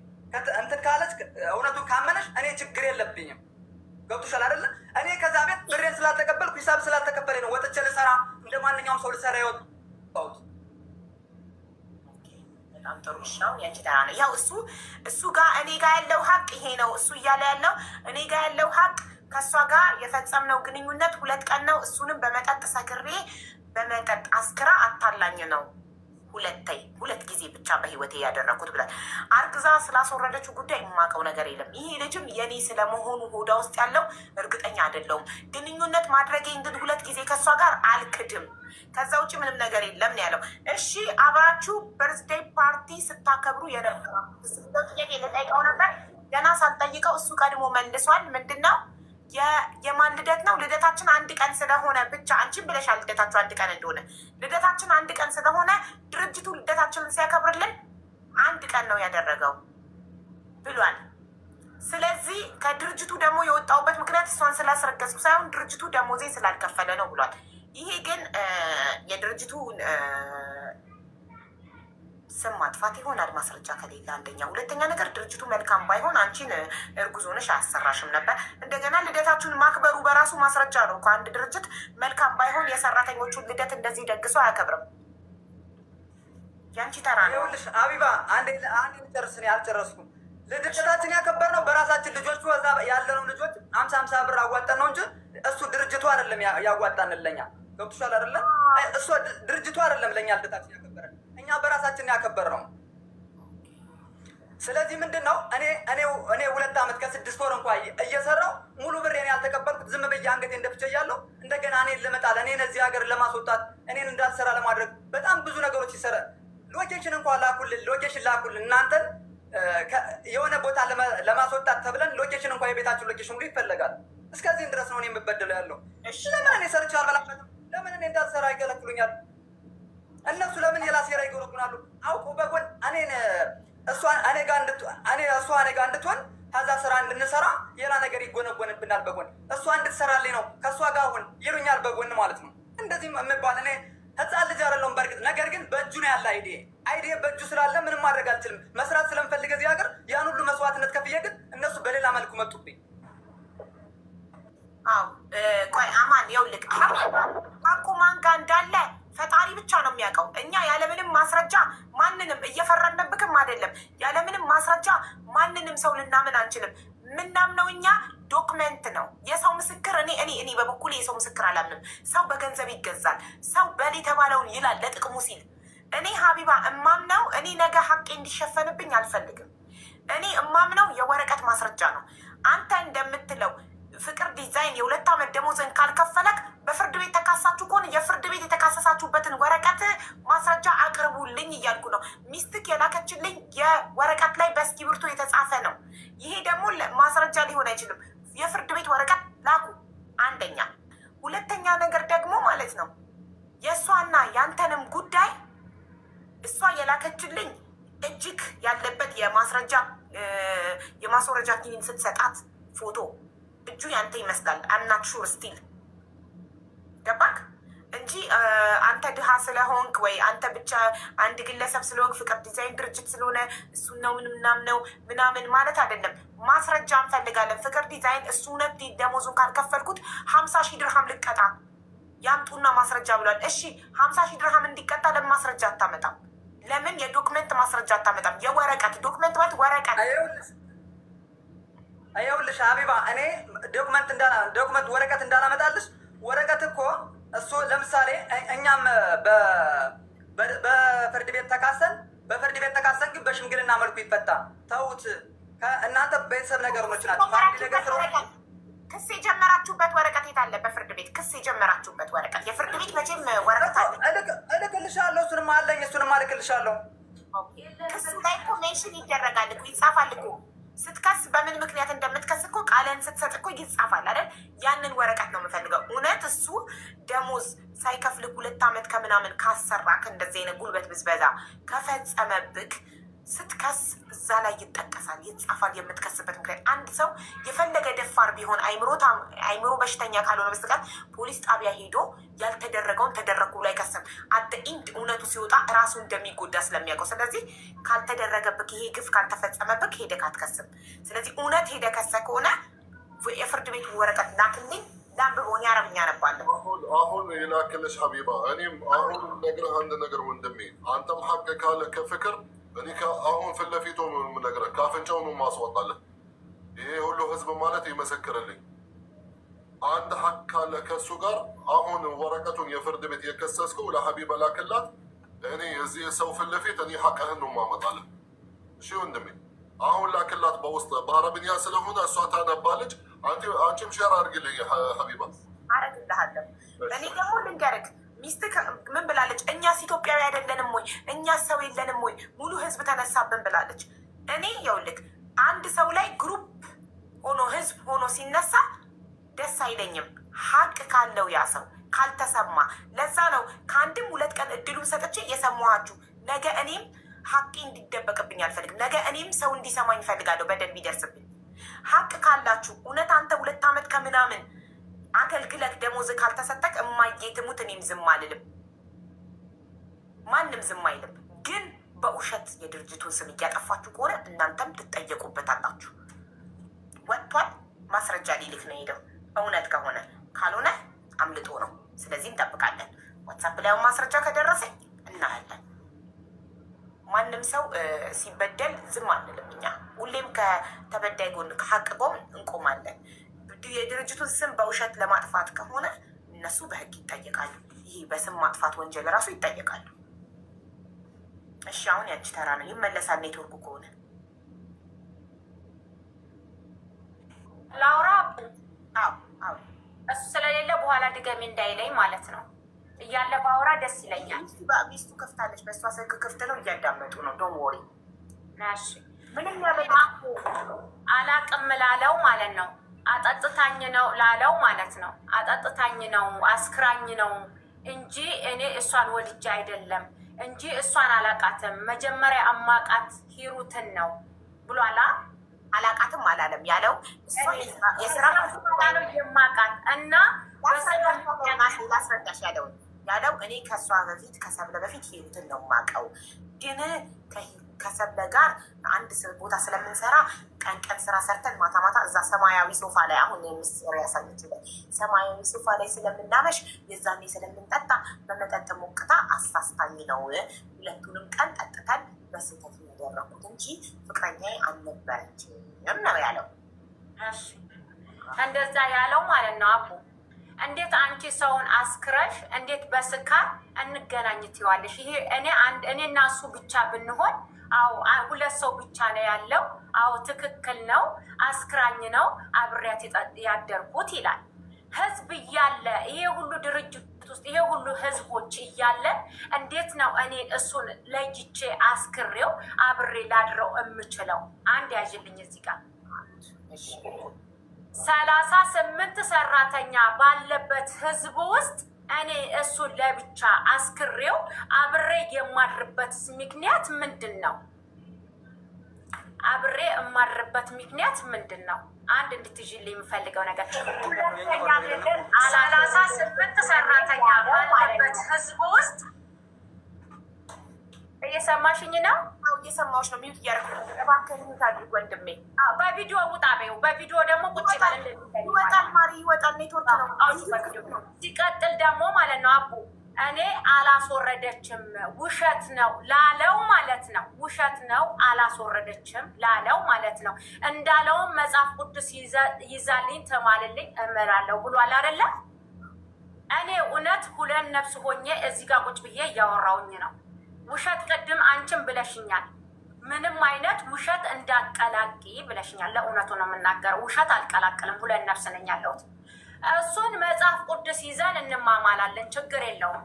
እንትን ካለች እውነቱን ካመነች እኔ ችግር የለብኝም። ገብቶሻል አይደለ? እኔ ከዛ ቤት ብሬን ስላልተቀበልኩ ሂሳብ ስላልተከፈለኝ ነው ወጥቼ ልሰራ እንደ ማንኛውም ሰው ልሰራ ይወጣሁት። በጣም ጥሩ ነው። ያንቺ ተራ ነው። ያው እሱ ጋር እኔ ጋር ያለው ሀቅ ይሄ ነው። እሱ እያለ ያለው እኔ ጋር ያለው ሀቅ ከእሷ ጋር የፈጸምነው ግንኙነት 2 ቀን ነው። እሱንም በመጠጥ ሰክሬ በመጠጥ አስክራ አታላኝ ነው። 2 ጊዜ ብቻ በህይወቴ ያደረኩት ብላል። አርግዛ ስላስወረደችው ጉዳይ የማውቀው ነገር የለም። ይሄ ልጅም የኔ ስለመሆኑ ሆዳ ውስጥ ያለው እርግጠኛ አይደለሁም። ግንኙነት ማድረጌን ግን 2 ጊዜ ከእሷ ጋር አልክድም። ከዛ ውጭ ምንም ነገር የለም ነው ያለው። እሺ አብራችሁ በርዝዴይ ፓርቲ ስታከብሩ የነበረው ጥያቄ ልጠይቀው ነበር። ገና ሳልጠይቀው እሱ ቀድሞ መልሷል። ምንድን ነው የማን ልደት ነው? ልደታችን 1 ቀን ስለሆነ ብቻ አንቺን ብለሻል። ልደታችሁ 1 ቀን እንደሆነ ልደታችን 1 ቀን ስለሆነ ድርጅቱ ልደታችንን ሲያከብርልን 1 ቀን ነው ያደረገው ብሏል። ስለዚህ ከድርጅቱ ደግሞ የወጣሁበት ምክንያት እሷን ስላስረገዝኩ ሳይሆን ድርጅቱ ደሞዜ ስላልከፈለ ነው ብሏል። ይሄ ግን የድርጅቱ ስም ማጥፋት ይሆናል ማስረጃ ከሌለ አንደኛ። ሁለተኛ ነገር ድርጅቱ መልካም ባይሆን አንቺን እርጉዝ ሆነሽ አያሰራሽም ነበር። እንደገና ልደታችሁን ማክበሩ በራሱ ማስረጃ ነው። ከአንድ ድርጅት መልካም ባይሆን የሰራተኞቹን ልደት እንደዚህ ደግሶ አያከብርም። ያንቺ ተራ ነው። ይኸውልሽ አቢባ አንዴ ጨርስ። እኔ አልጨረስኩም። ልደታችን ያከበርነው በራሳችን ልጆቹ እዛ ያለነው ልጆች 50 ብር አዋጣን ነው እንጂ እሱ ድርጅቱ አይደለም ያዋጣንለኛ። ገብቶሻል አይደለም? እሱ ድርጅቱ አይደለም ለኛ ልደታችን ያከበረን፣ እኛ በራሳችን ያከበርነው። ስለዚህ ምንድነው እኔ 2 ዓመት ከ6 ወር እንኳን እየሰራው ሙሉ ብሬን ያልተቀበልኩት ዝም ብዬ አንገቴ እንደፍቼ እያለሁ እንደገና እኔን ልመጣል እኔን እዚህ ሀገር ለማስወጣት እኔን እንዳልሰራ ለማድረግ በጣም ብዙ ነገሮች ይሰራ። ሎኬሽን እንኳን ላኩልን እናንተን የሆነ ቦታ ለማስወጣት ተብለን ሎኬሽን እንኳን የቤታችን ሎኬሽን ሁሉ ይፈለጋል። እስከዚህም ድረስ ነው እኔ የምበደለው ያለው። ለምን እኔ ሰርቼ አልበላበትም? ለምን እኔ እንዳልሰራ ይከለክሉኛል? እነሱ ለምን የላሴራ ይጎረጉናሉ? አውቁ በጎን እሷ እኔ ጋር እንድትሆን ከዛ ስራ እንድንሰራ ሌላ ነገር ይጎነጎንብናል። በጎን እሷ እንድትሰራልኝ ነው ከእሷ ጋር አሁን ይሉኛል በጎን ማለት ነው። እንደዚህ የምባል እኔ ህፃን ልጅ አይደለሁም። በእርግጥ ነገር ግን በእጁ ነው ያለ አይዲያ በእጁ ስላለ ምንም ማድረግ አልችልም። መስራት ስለምፈልግ እዚህ ሀገር ያን ሁሉ መስዋዕትነት ከፍዬ ግን እነሱ በሌላ መልኩ መጡብኝ። ቆይ አማን ይኸውልህ ሀቁ ማን ጋር እንዳለ ፈጣሪ ብቻ ነው የሚያውቀው። እኛ ያለምንም ማስረጃ ማንንም እየፈረድንብክም አይደለም። ያለምንም ማስረጃ ማንንም ሰው ልናምን አንችልም። ምናምነው እኛ ዶክመንት ነው። የሰው ምስክር እኔ በበኩሌ የሰው ምስክር አላምንም። ሰው በገንዘብ ይገዛል። ሰው በል የተባለውን ይላል ለጥቅሙ ሲል። እኔ ሀቢባ እማምነው እኔ ነገ ሀቄ እንዲሸፈንብኝ አልፈልግም። እኔ እማምነው የወረቀት ማስረጃ ነው። አንተ እንደምትለው ፍቅር ዲዛይን የ2 ዓመት ደሞዝን ካልከፈለክ በፍርድ ቤት ተካሳችሁ ከሆነ የፍርድ ቤት የተካሰሳችሁበትን ወረቀት ማስረጃ አቅርቡልኝ እያልኩ ነው። ሚስትክ የላከችልኝ የወረቀት ላይ በእስክሪብቶ የተጻፈ ነው። ይሄ ደግሞ ማስረጃ ሊሆን አይችልም። የፍርድ ቤት ወረቀት ላኩ። አንደኛ። ሁለተኛ ነገር ደግሞ ማለት ነው የእሷና ያንተንም ጉዳይ እሷ የላከችልኝ እጅግ ያለበት የማስወረጃ ኪኒን ስትሰጣት ፎቶ እጁ ያንተ ይመስላል። አምናት ሹር ስቲል ገባክ እንጂ አንተ ድሃ ስለሆንክ ወይ አንተ ብቻ አንድ ግለሰብ ስለሆንክ ፍቅር ዲዛይን ድርጅት ስለሆነ እሱን ነው ምናምን ማለት አይደለም። ማስረጃ እንፈልጋለን። ፍቅር ዲዛይን እሱ እውነት ደሞዙን ካልከፈልኩት 50,000 ድርሃም ልቀጣ ያምጡና ማስረጃ ብሏል። እሺ 50,000 ድርሃም እንዲቀጣ ለምን ማስረጃ አታመጣም? ለምን የዶክመንት ማስረጃ አታመጣም? የወረቀት ዶክመንት ማለት ወረቀት። ይኸውልሽ ሀቢባ እኔ ዶክመንት ወረቀት እንዳላመጣልሽ ወረቀት እኮ እሱ ለምሳሌ እኛም በፍርድ ቤት ተካሰን ግን በሽምግልና መልኩ ይፈታ። ተውት። እናንተ ቤተሰብ ነገሮች ናቸው። ክስ የጀመራችሁበት ወረቀት የት አለ? በፍርድ ቤት ክስ የጀመራችሁበት ወረቀት የፍርድ ቤት መቼም ወረቀት አለ። እልክልሻለሁ። እሱንም እልክልሻለሁ። ክሱ ላይ እኮ ሜንሽን ይደረጋል እኮ ይጻፋል እኮ ስትከስ በምን ምክንያት እንደምትከስ እኮ ቃልን ስትሰጥ እኮ ይጻፋል አይደል? ያንን ወረቀት ነው የምፈልገው። እውነት እሱ ደሞዝ ሳይከፍልክ 2 ዓመት ከምናምን ካሰራክ እንደዚህ አይነት ጉልበት ብዝበዛ ከፈጸመብክ ስትከስ እዛ ላይ ይጠቀሳል፣ ይጻፋል የምትከስበት ምክንያት። አንድ ሰው የፈለገ ደፋር ቢሆን አይምሮ በሽተኛ ካልሆነ በስተቀር ፖሊስ ጣቢያ ሄዶ ያልተደረገውን ተደረኩ ላይ ከሰም አደ ኢንድ እውነቱ ሲወጣ ራሱ እንደሚጎዳ ስለሚያውቀው፣ ስለዚህ ካልተደረገብክ ይሄ ግፍ ካልተፈጸመብክ ሄደክ አትከስም። ስለዚህ እውነት ሄደ ከሰ ከሆነ የፍርድ ቤት ወረቀት ላክልኝ ላንብቦን ያረብኛ ነባለሁ። አሁን የላክልሽ ሀቢባ፣ እኔም አሁን ነግረህ አንድ ነገር ወንድሜ፣ አንተም ሀቅ ካለ ከፍቅር እኔ አሁን ፊት ለፊቱ የምነግርህ ከአፍንጫው ነው የማስወጣልህ። ይሄ ሁሉ ህዝብ ማለት ይመሰክርልኝ። አንድ ሀቅ ካለ ከእሱ ጋር አሁን ወረቀቱን የፍርድ ቤት የከሰስከው ለሀቢባ ላክላት። እኔ እዚህ ሰው ፊት ለፊት እኔ ሀቅህን ነው የማመጣልህ። እሺ ወንድሜ፣ አሁን ላክላት በውስጥ በአረብኛ ስለሆነ እሷ ታነባለች። አንቺም ሼር አድርግልኝ ሀቢባ። አረግልሃለሁ። እኔ ደግሞ ልንገርህ ሚስትህ ምን ብላለች? እኛስ ኢትዮጵያዊ አይደለንም ወይ? እኛስ ሰው የለንም ወይ? ሙሉ ህዝብ ተነሳብን ብላለች። እኔ ይኸውልህ አንድ ሰው ላይ ግሩፕ ሆኖ ህዝብ ሆኖ ሲነሳ ደስ አይለኝም። ሀቅ ካለው ያ ሰው ካልተሰማ፣ ለዛ ነው ከአንድም 2 ቀን እድሉን ሰጥቼ የሰማኋችሁ። ነገ እኔም ሀቄ እንዲደበቅብኝ አልፈልግም። ነገ እኔም ሰው እንዲሰማኝ እፈልጋለሁ። በደል ቢደርስብኝ ሀቅ ካላችሁ እውነት አንተ 2 ዓመት ከምናምን አገልግለክ ደሞዝ ካልተሰጠክ እማዬ ትሙት እኔም ዝም አልልም፣ ማንም ዝም አይልም። ግን በውሸት የድርጅቱን ስም እያጠፋችሁ ከሆነ እናንተም ትጠየቁበታላችሁ። ወጥቷል፣ ማስረጃ ሊልክ ነው ሄደው። እውነት ከሆነ ካልሆነ አምልጦ ነው። ስለዚህ እንጠብቃለን። ዋትሳፕ ላይ ማስረጃ ከደረሰኝ እናያለን። ማንም ሰው ሲበደል ዝም አንልም። እኛ ሁሌም ከተበዳይ ጎን ከሀቅ ጎን እንቆማለን። የድርጅቱን ስም በውሸት ለማጥፋት ከሆነ እነሱ በህግ ይጠየቃሉ። ይህ በስም ማጥፋት ወንጀል ራሱ ይጠየቃሉ። እሺ አሁን ያንቺ ተራ ነው። ይመለሳል ኔትወርኩ ከሆነ ላውራ። እሱ ስለሌለ በኋላ ድገሚ እንዳይለኝ ማለት ነው። እያለ ባውራ ደስ ይለኛል። ሚስቱ ከፍታለች፣ በእሷ ስልክ ክፍት ነው፣ እያዳመጡ ነው። ዶን ወሪ። እሺ ምንም አላቅም ላለው ማለት ነው። አጠጥታኝ ነው ላለው ማለት ነው። አጠጥታኝ ነው አስክራኝ ነው እንጂ እኔ እሷን ወድጄ አይደለም እንጂ እሷን አላቃትም። መጀመሪያ አማቃት ሂሩትን ነው ብሏላ። አላቃትም አላለም ያለው የስራ ነው የማቃት እና ላስረዳሽ ያለው እኔ ከእሷ በፊት ከሰብለ በፊት ሂሩትን ነው የማውቀው። ግን ከሰብለ ጋር አንድ ቦታ ስለምንሰራ ቀን ቀን ስራ ሰርተን ማታ ማታ እዛ ሰማያዊ ሶፋ ላይ አሁን ምስር ያሳየችለን ሰማያዊ ሶፋ ላይ ስለምናመሽ የዛኔ ስለምንጠጣ በመጠጥ ሞቅታ አሳስታኝ ነው 2ቱንም ቀን ጠጥተን በስህተት ያደረኩት እንጂ ፍቅረኛዬ አልነበረችም ነው ያለው። እንደዛ ያለው ማለት ነው። አቡ እንዴት አንቺ ሰውን አስክረሽ እንዴት በስካር እንገናኝ ትይዋለሽ? ይሄ እኔ እና እሱ ብቻ ብንሆን አዎ 2 ሰው ብቻ ነው ያለው። አዎ ትክክል ነው። አስክራኝ ነው አብሬያት ያደርኩት ይላል። ህዝብ እያለ ይሄ ሁሉ ድርጅት ውስጥ ይሄ ሁሉ ህዝቦች እያለ እንዴት ነው እኔ እሱን ለይቼ አስክሬው አብሬ ላድረው የምችለው? አንድ ያዥልኝ እዚህ ጋር 38 ሰራተኛ ባለበት ህዝብ ውስጥ እኔ እሱን ለብቻ አስክሬው አብሬ የማድርበት ምክንያት ምንድን ነው? አብሬ የማድርበት ምክንያት ምንድን ነው? አንድ እንድትይዥልኝ የምፈልገው ነገር። ሁለተኛ ነገር 38 ሰራተኛ ባለበት ህዝብ ውስጥ እየሰማሽኝ ነው? እየሰማሁሽ ነው። ሚዩት እያደረኩ እባክህ ሚዩት አድርግ ወንድሜ። በቪዲዮ ውጣ በይው። በቪዲዮ ደግሞ ቁጭ ይወጣል ማሪ ይወጣል። ኔትወርክ ነው። ሲቀጥል ደግሞ ማለት ነው አቡ እኔ አላስወረደችም ውሸት ነው ላለው ማለት ነው። ውሸት ነው አላስወረደችም ላለው ማለት ነው። እንዳለውም መጽሐፍ ቅዱስ ይዛልኝ ተማልልኝ እምላለሁ ብሏል አይደለ? እኔ እውነት 2 ነፍስ ሆኜ እዚህ ጋር ቁጭ ብዬ እያወራውኝ ነው። ውሸት ቅድም አንቺም ብለሽኛል። ምንም አይነት ውሸት እንዳቀላቂ ብለሽኛል። ለእውነቱ ነው የምናገረው። ውሸት አልቀላቅልም። 2 ነፍስ ነኝ ያለሁት። እሱን መጽሐፍ ቅዱስ ይዘን እንማማላለን። ችግር የለውም።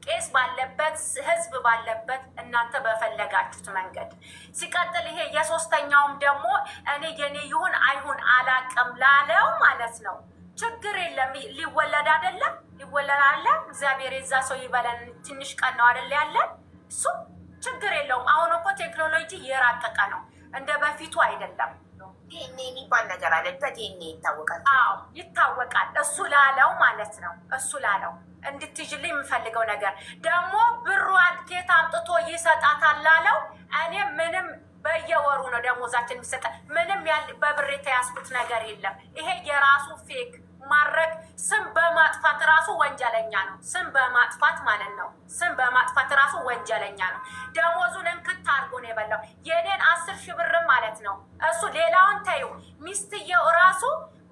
ቄስ ባለበት ህዝብ ባለበት እናንተ በፈለጋችሁት መንገድ። ሲቀጥል ይሄ የሶስተኛውም ደግሞ እኔ የኔ ይሁን አይሁን አላቅም ላለው ማለት ነው። ችግር የለም። ሊወለድ አይደለም ሊወለድ አለ። እግዚአብሔር የዛ ሰው ይበለን። ትንሽ ቀን ነው አይደል ያለን። እሱ ችግር የለውም። አሁን እኮ ቴክኖሎጂ የራቀቀ ነው፣ እንደ በፊቱ አይደለም። ዲኤንኤ የሚባል ነገር አለ። በዲኤንኤ ይታወቃል። አዎ ይታወቃል። እሱ ላለው ማለት ነው። እሱ ላለው እንድትይዥልኝ የምፈልገው ነገር ደግሞ ብሯን ኬት አምጥቶ ይሰጣታል ላለው እኔ ምንም በየወሩ ነው ደሞዛችን የሚሰጠ። ምንም በብር የተያዝኩት ነገር የለም። ይሄ የራሱ ፌክ ማድረግ ስም በማጥፋት ራሱ ወንጀለኛ ነው። ስም በማጥፋት ማለት ነው። ስም በማጥፋት ራሱ ወንጀለኛ ነው። ደሞዙን እንክት አድርጎ ነው የበላው። የኔን 10,000 ብር ማለት ነው። እሱ ሌላውን ተዩ። ሚስትየው ራሱ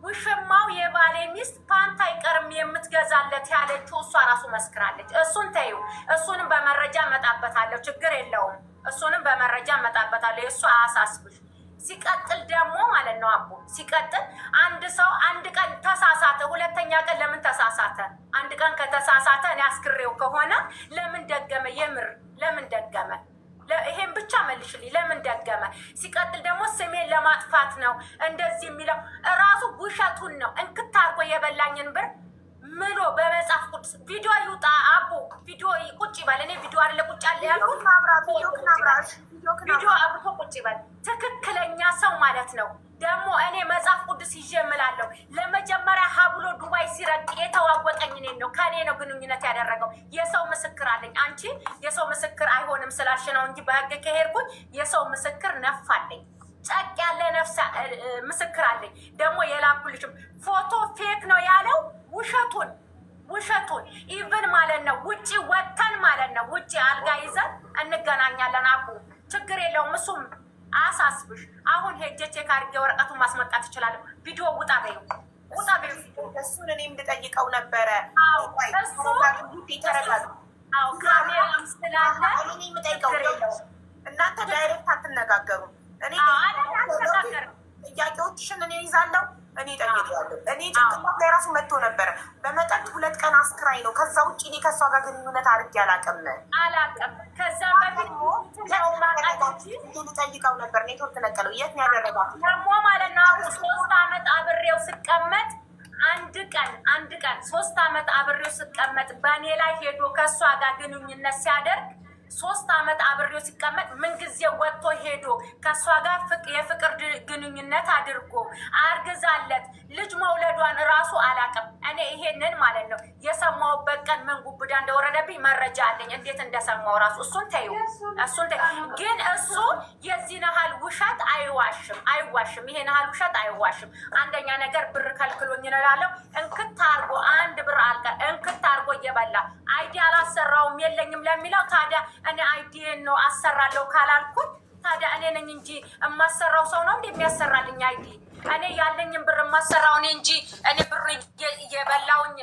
ውሽማው የባሌ ሚስት ፓንት አይቀርም የምትገዛለት ያለችው እሷ ራሱ መስክራለች። እሱን ተዩ። እሱንም በመረጃ መጣበታለሁ። ችግር የለውም። እሱንም በመረጃ መጣበታለሁ። የእሱ አያሳስብሽ። ሲቀጥል ደግሞ ማለት ነው አቦ ሲቀጥል አንድ ሰው አንድ ቀን ተሳሳተ፣ ሁለተኛ ቀን ለምን ተሳሳተ? አንድ ቀን ከተሳሳተ እኔ አስክሬው ከሆነ ለምን ደገመ? የምር ለምን ደገመ? ይሄን ብቻ መልሽልኝ። ለምን ደገመ? ሲቀጥል ደግሞ ስሜን ለማጥፋት ነው እንደዚህ የሚለው እራሱ ውሸቱን ነው። እንክት አድርጎ የበላኝን ብር ምሎ በመጽሐፍ ቅዱስ ቪዲዮ ይውጣ አቦ ቪዲዮ ቁጭ ይበል። እኔ ቪዲዮ አይደለ ቁጭ አለ ያልኩት ቪዲዮ አብቶ ቁጭ ይበል። ትክክለኛ ሰው ማለት ነው። ደግሞ እኔ መጽሐፍ ቅዱስ ይዤ እምላለሁ። ለመጀመሪያ ሀብሎ ዱባይ ሲረቅ የተዋወቀኝ እኔን ነው። ከኔ ነው ግንኙነት ያደረገው። የሰው ምስክር አለኝ። አንቺ የሰው ምስክር አይሆንም ስላልሽ ነው እንጂ በህግ ከሄድኩኝ የሰው ምስክር ነፋለኝ። ጨቅ ያለ ነፍስ ምስክር አለኝ። ደግሞ የላኩልሽም ፎቶ ፌክ ነው ያለው ውሸቱን ኢቭን ማለት ነው። ውጪ ወተን ማለት ነው። ውጪ አልጋ ይዘን እንገናኛለን። አቡ ችግር የለውም። እሱም አሳስብሽ። አሁን ሄጄ ቼክ አድርጌ ወረቀቱን ማስመጣት እችላለሁ። ቪዲዮ ውጣ በይው። እሱን እኔም ልጠይቀው ነበረ። ካሜራም ስላለ እኔ የምጠይቀው እናንተ ዳይሬክት አትነጋገሩም። እኔ ጥያቄዎችሽን እኔ ይዛለሁ። እኔ ጠይቀዋለሁ። እኔ ጭንቅላት ላይ ራሱ መጥቶ ነበረ። በመጠጥ 2 ቀን አስክራይ ነው። ከዛ ውጭ እኔ ከእሷ ጋር ግንኙነት አድርጌ አላውቅም። ከዛም በፊት ልጠይቀው ነበር። ኔትወርክ ነቀለው። የት ነው ያደረጋት? ደግሞ ማለት ነው 3 ዓመት አብሬው ስቀመጥ አንድ ቀን 3 ዓመት አብሬው ስቀመጥ በእኔ ላይ ሄዶ ከእሷ ጋር ግንኙነት ሲያደርግ 3 ዓመት አብሬው ሲቀመጥ ምንጊዜ ወጥቶ ሄዶ ከእሷ ጋር የፍቅር ግንኙነት አድርጎ አርግዛለት ልጅ መውለዷን ራሱ አላውቅም። እኔ ይሄንን ማለት ነው የሰማሁበት ቀን ምን ጉብዳ እንደወረደብኝ መረጃ አለኝ። እንዴት እንደሰማው ራሱ እሱን ተይው። ግን እሱ የዚህን ያህል ውሸት አይዋሽም። ይሄን ያህል ውሸት አይዋሽም። አንደኛ ነገር ብር ከልክሎኝ እላለሁ። እንክት አድርጎ አንድ ብር አልቀር እንክት አድርጎ እየበላ አይዲ አላሰራውም የለኝም ለሚለው ታዲያ እኔ አይዲን ነው አሰራለሁ ካላልኩት ታዲያ እኔ ነኝ እንጂ የማሰራው ሰው ነው እንደሚያሰራልኝ አይዲ። እኔ ያለኝን ብር የማሰራው እኔ እንጂ እኔ ብር እየበላውኝ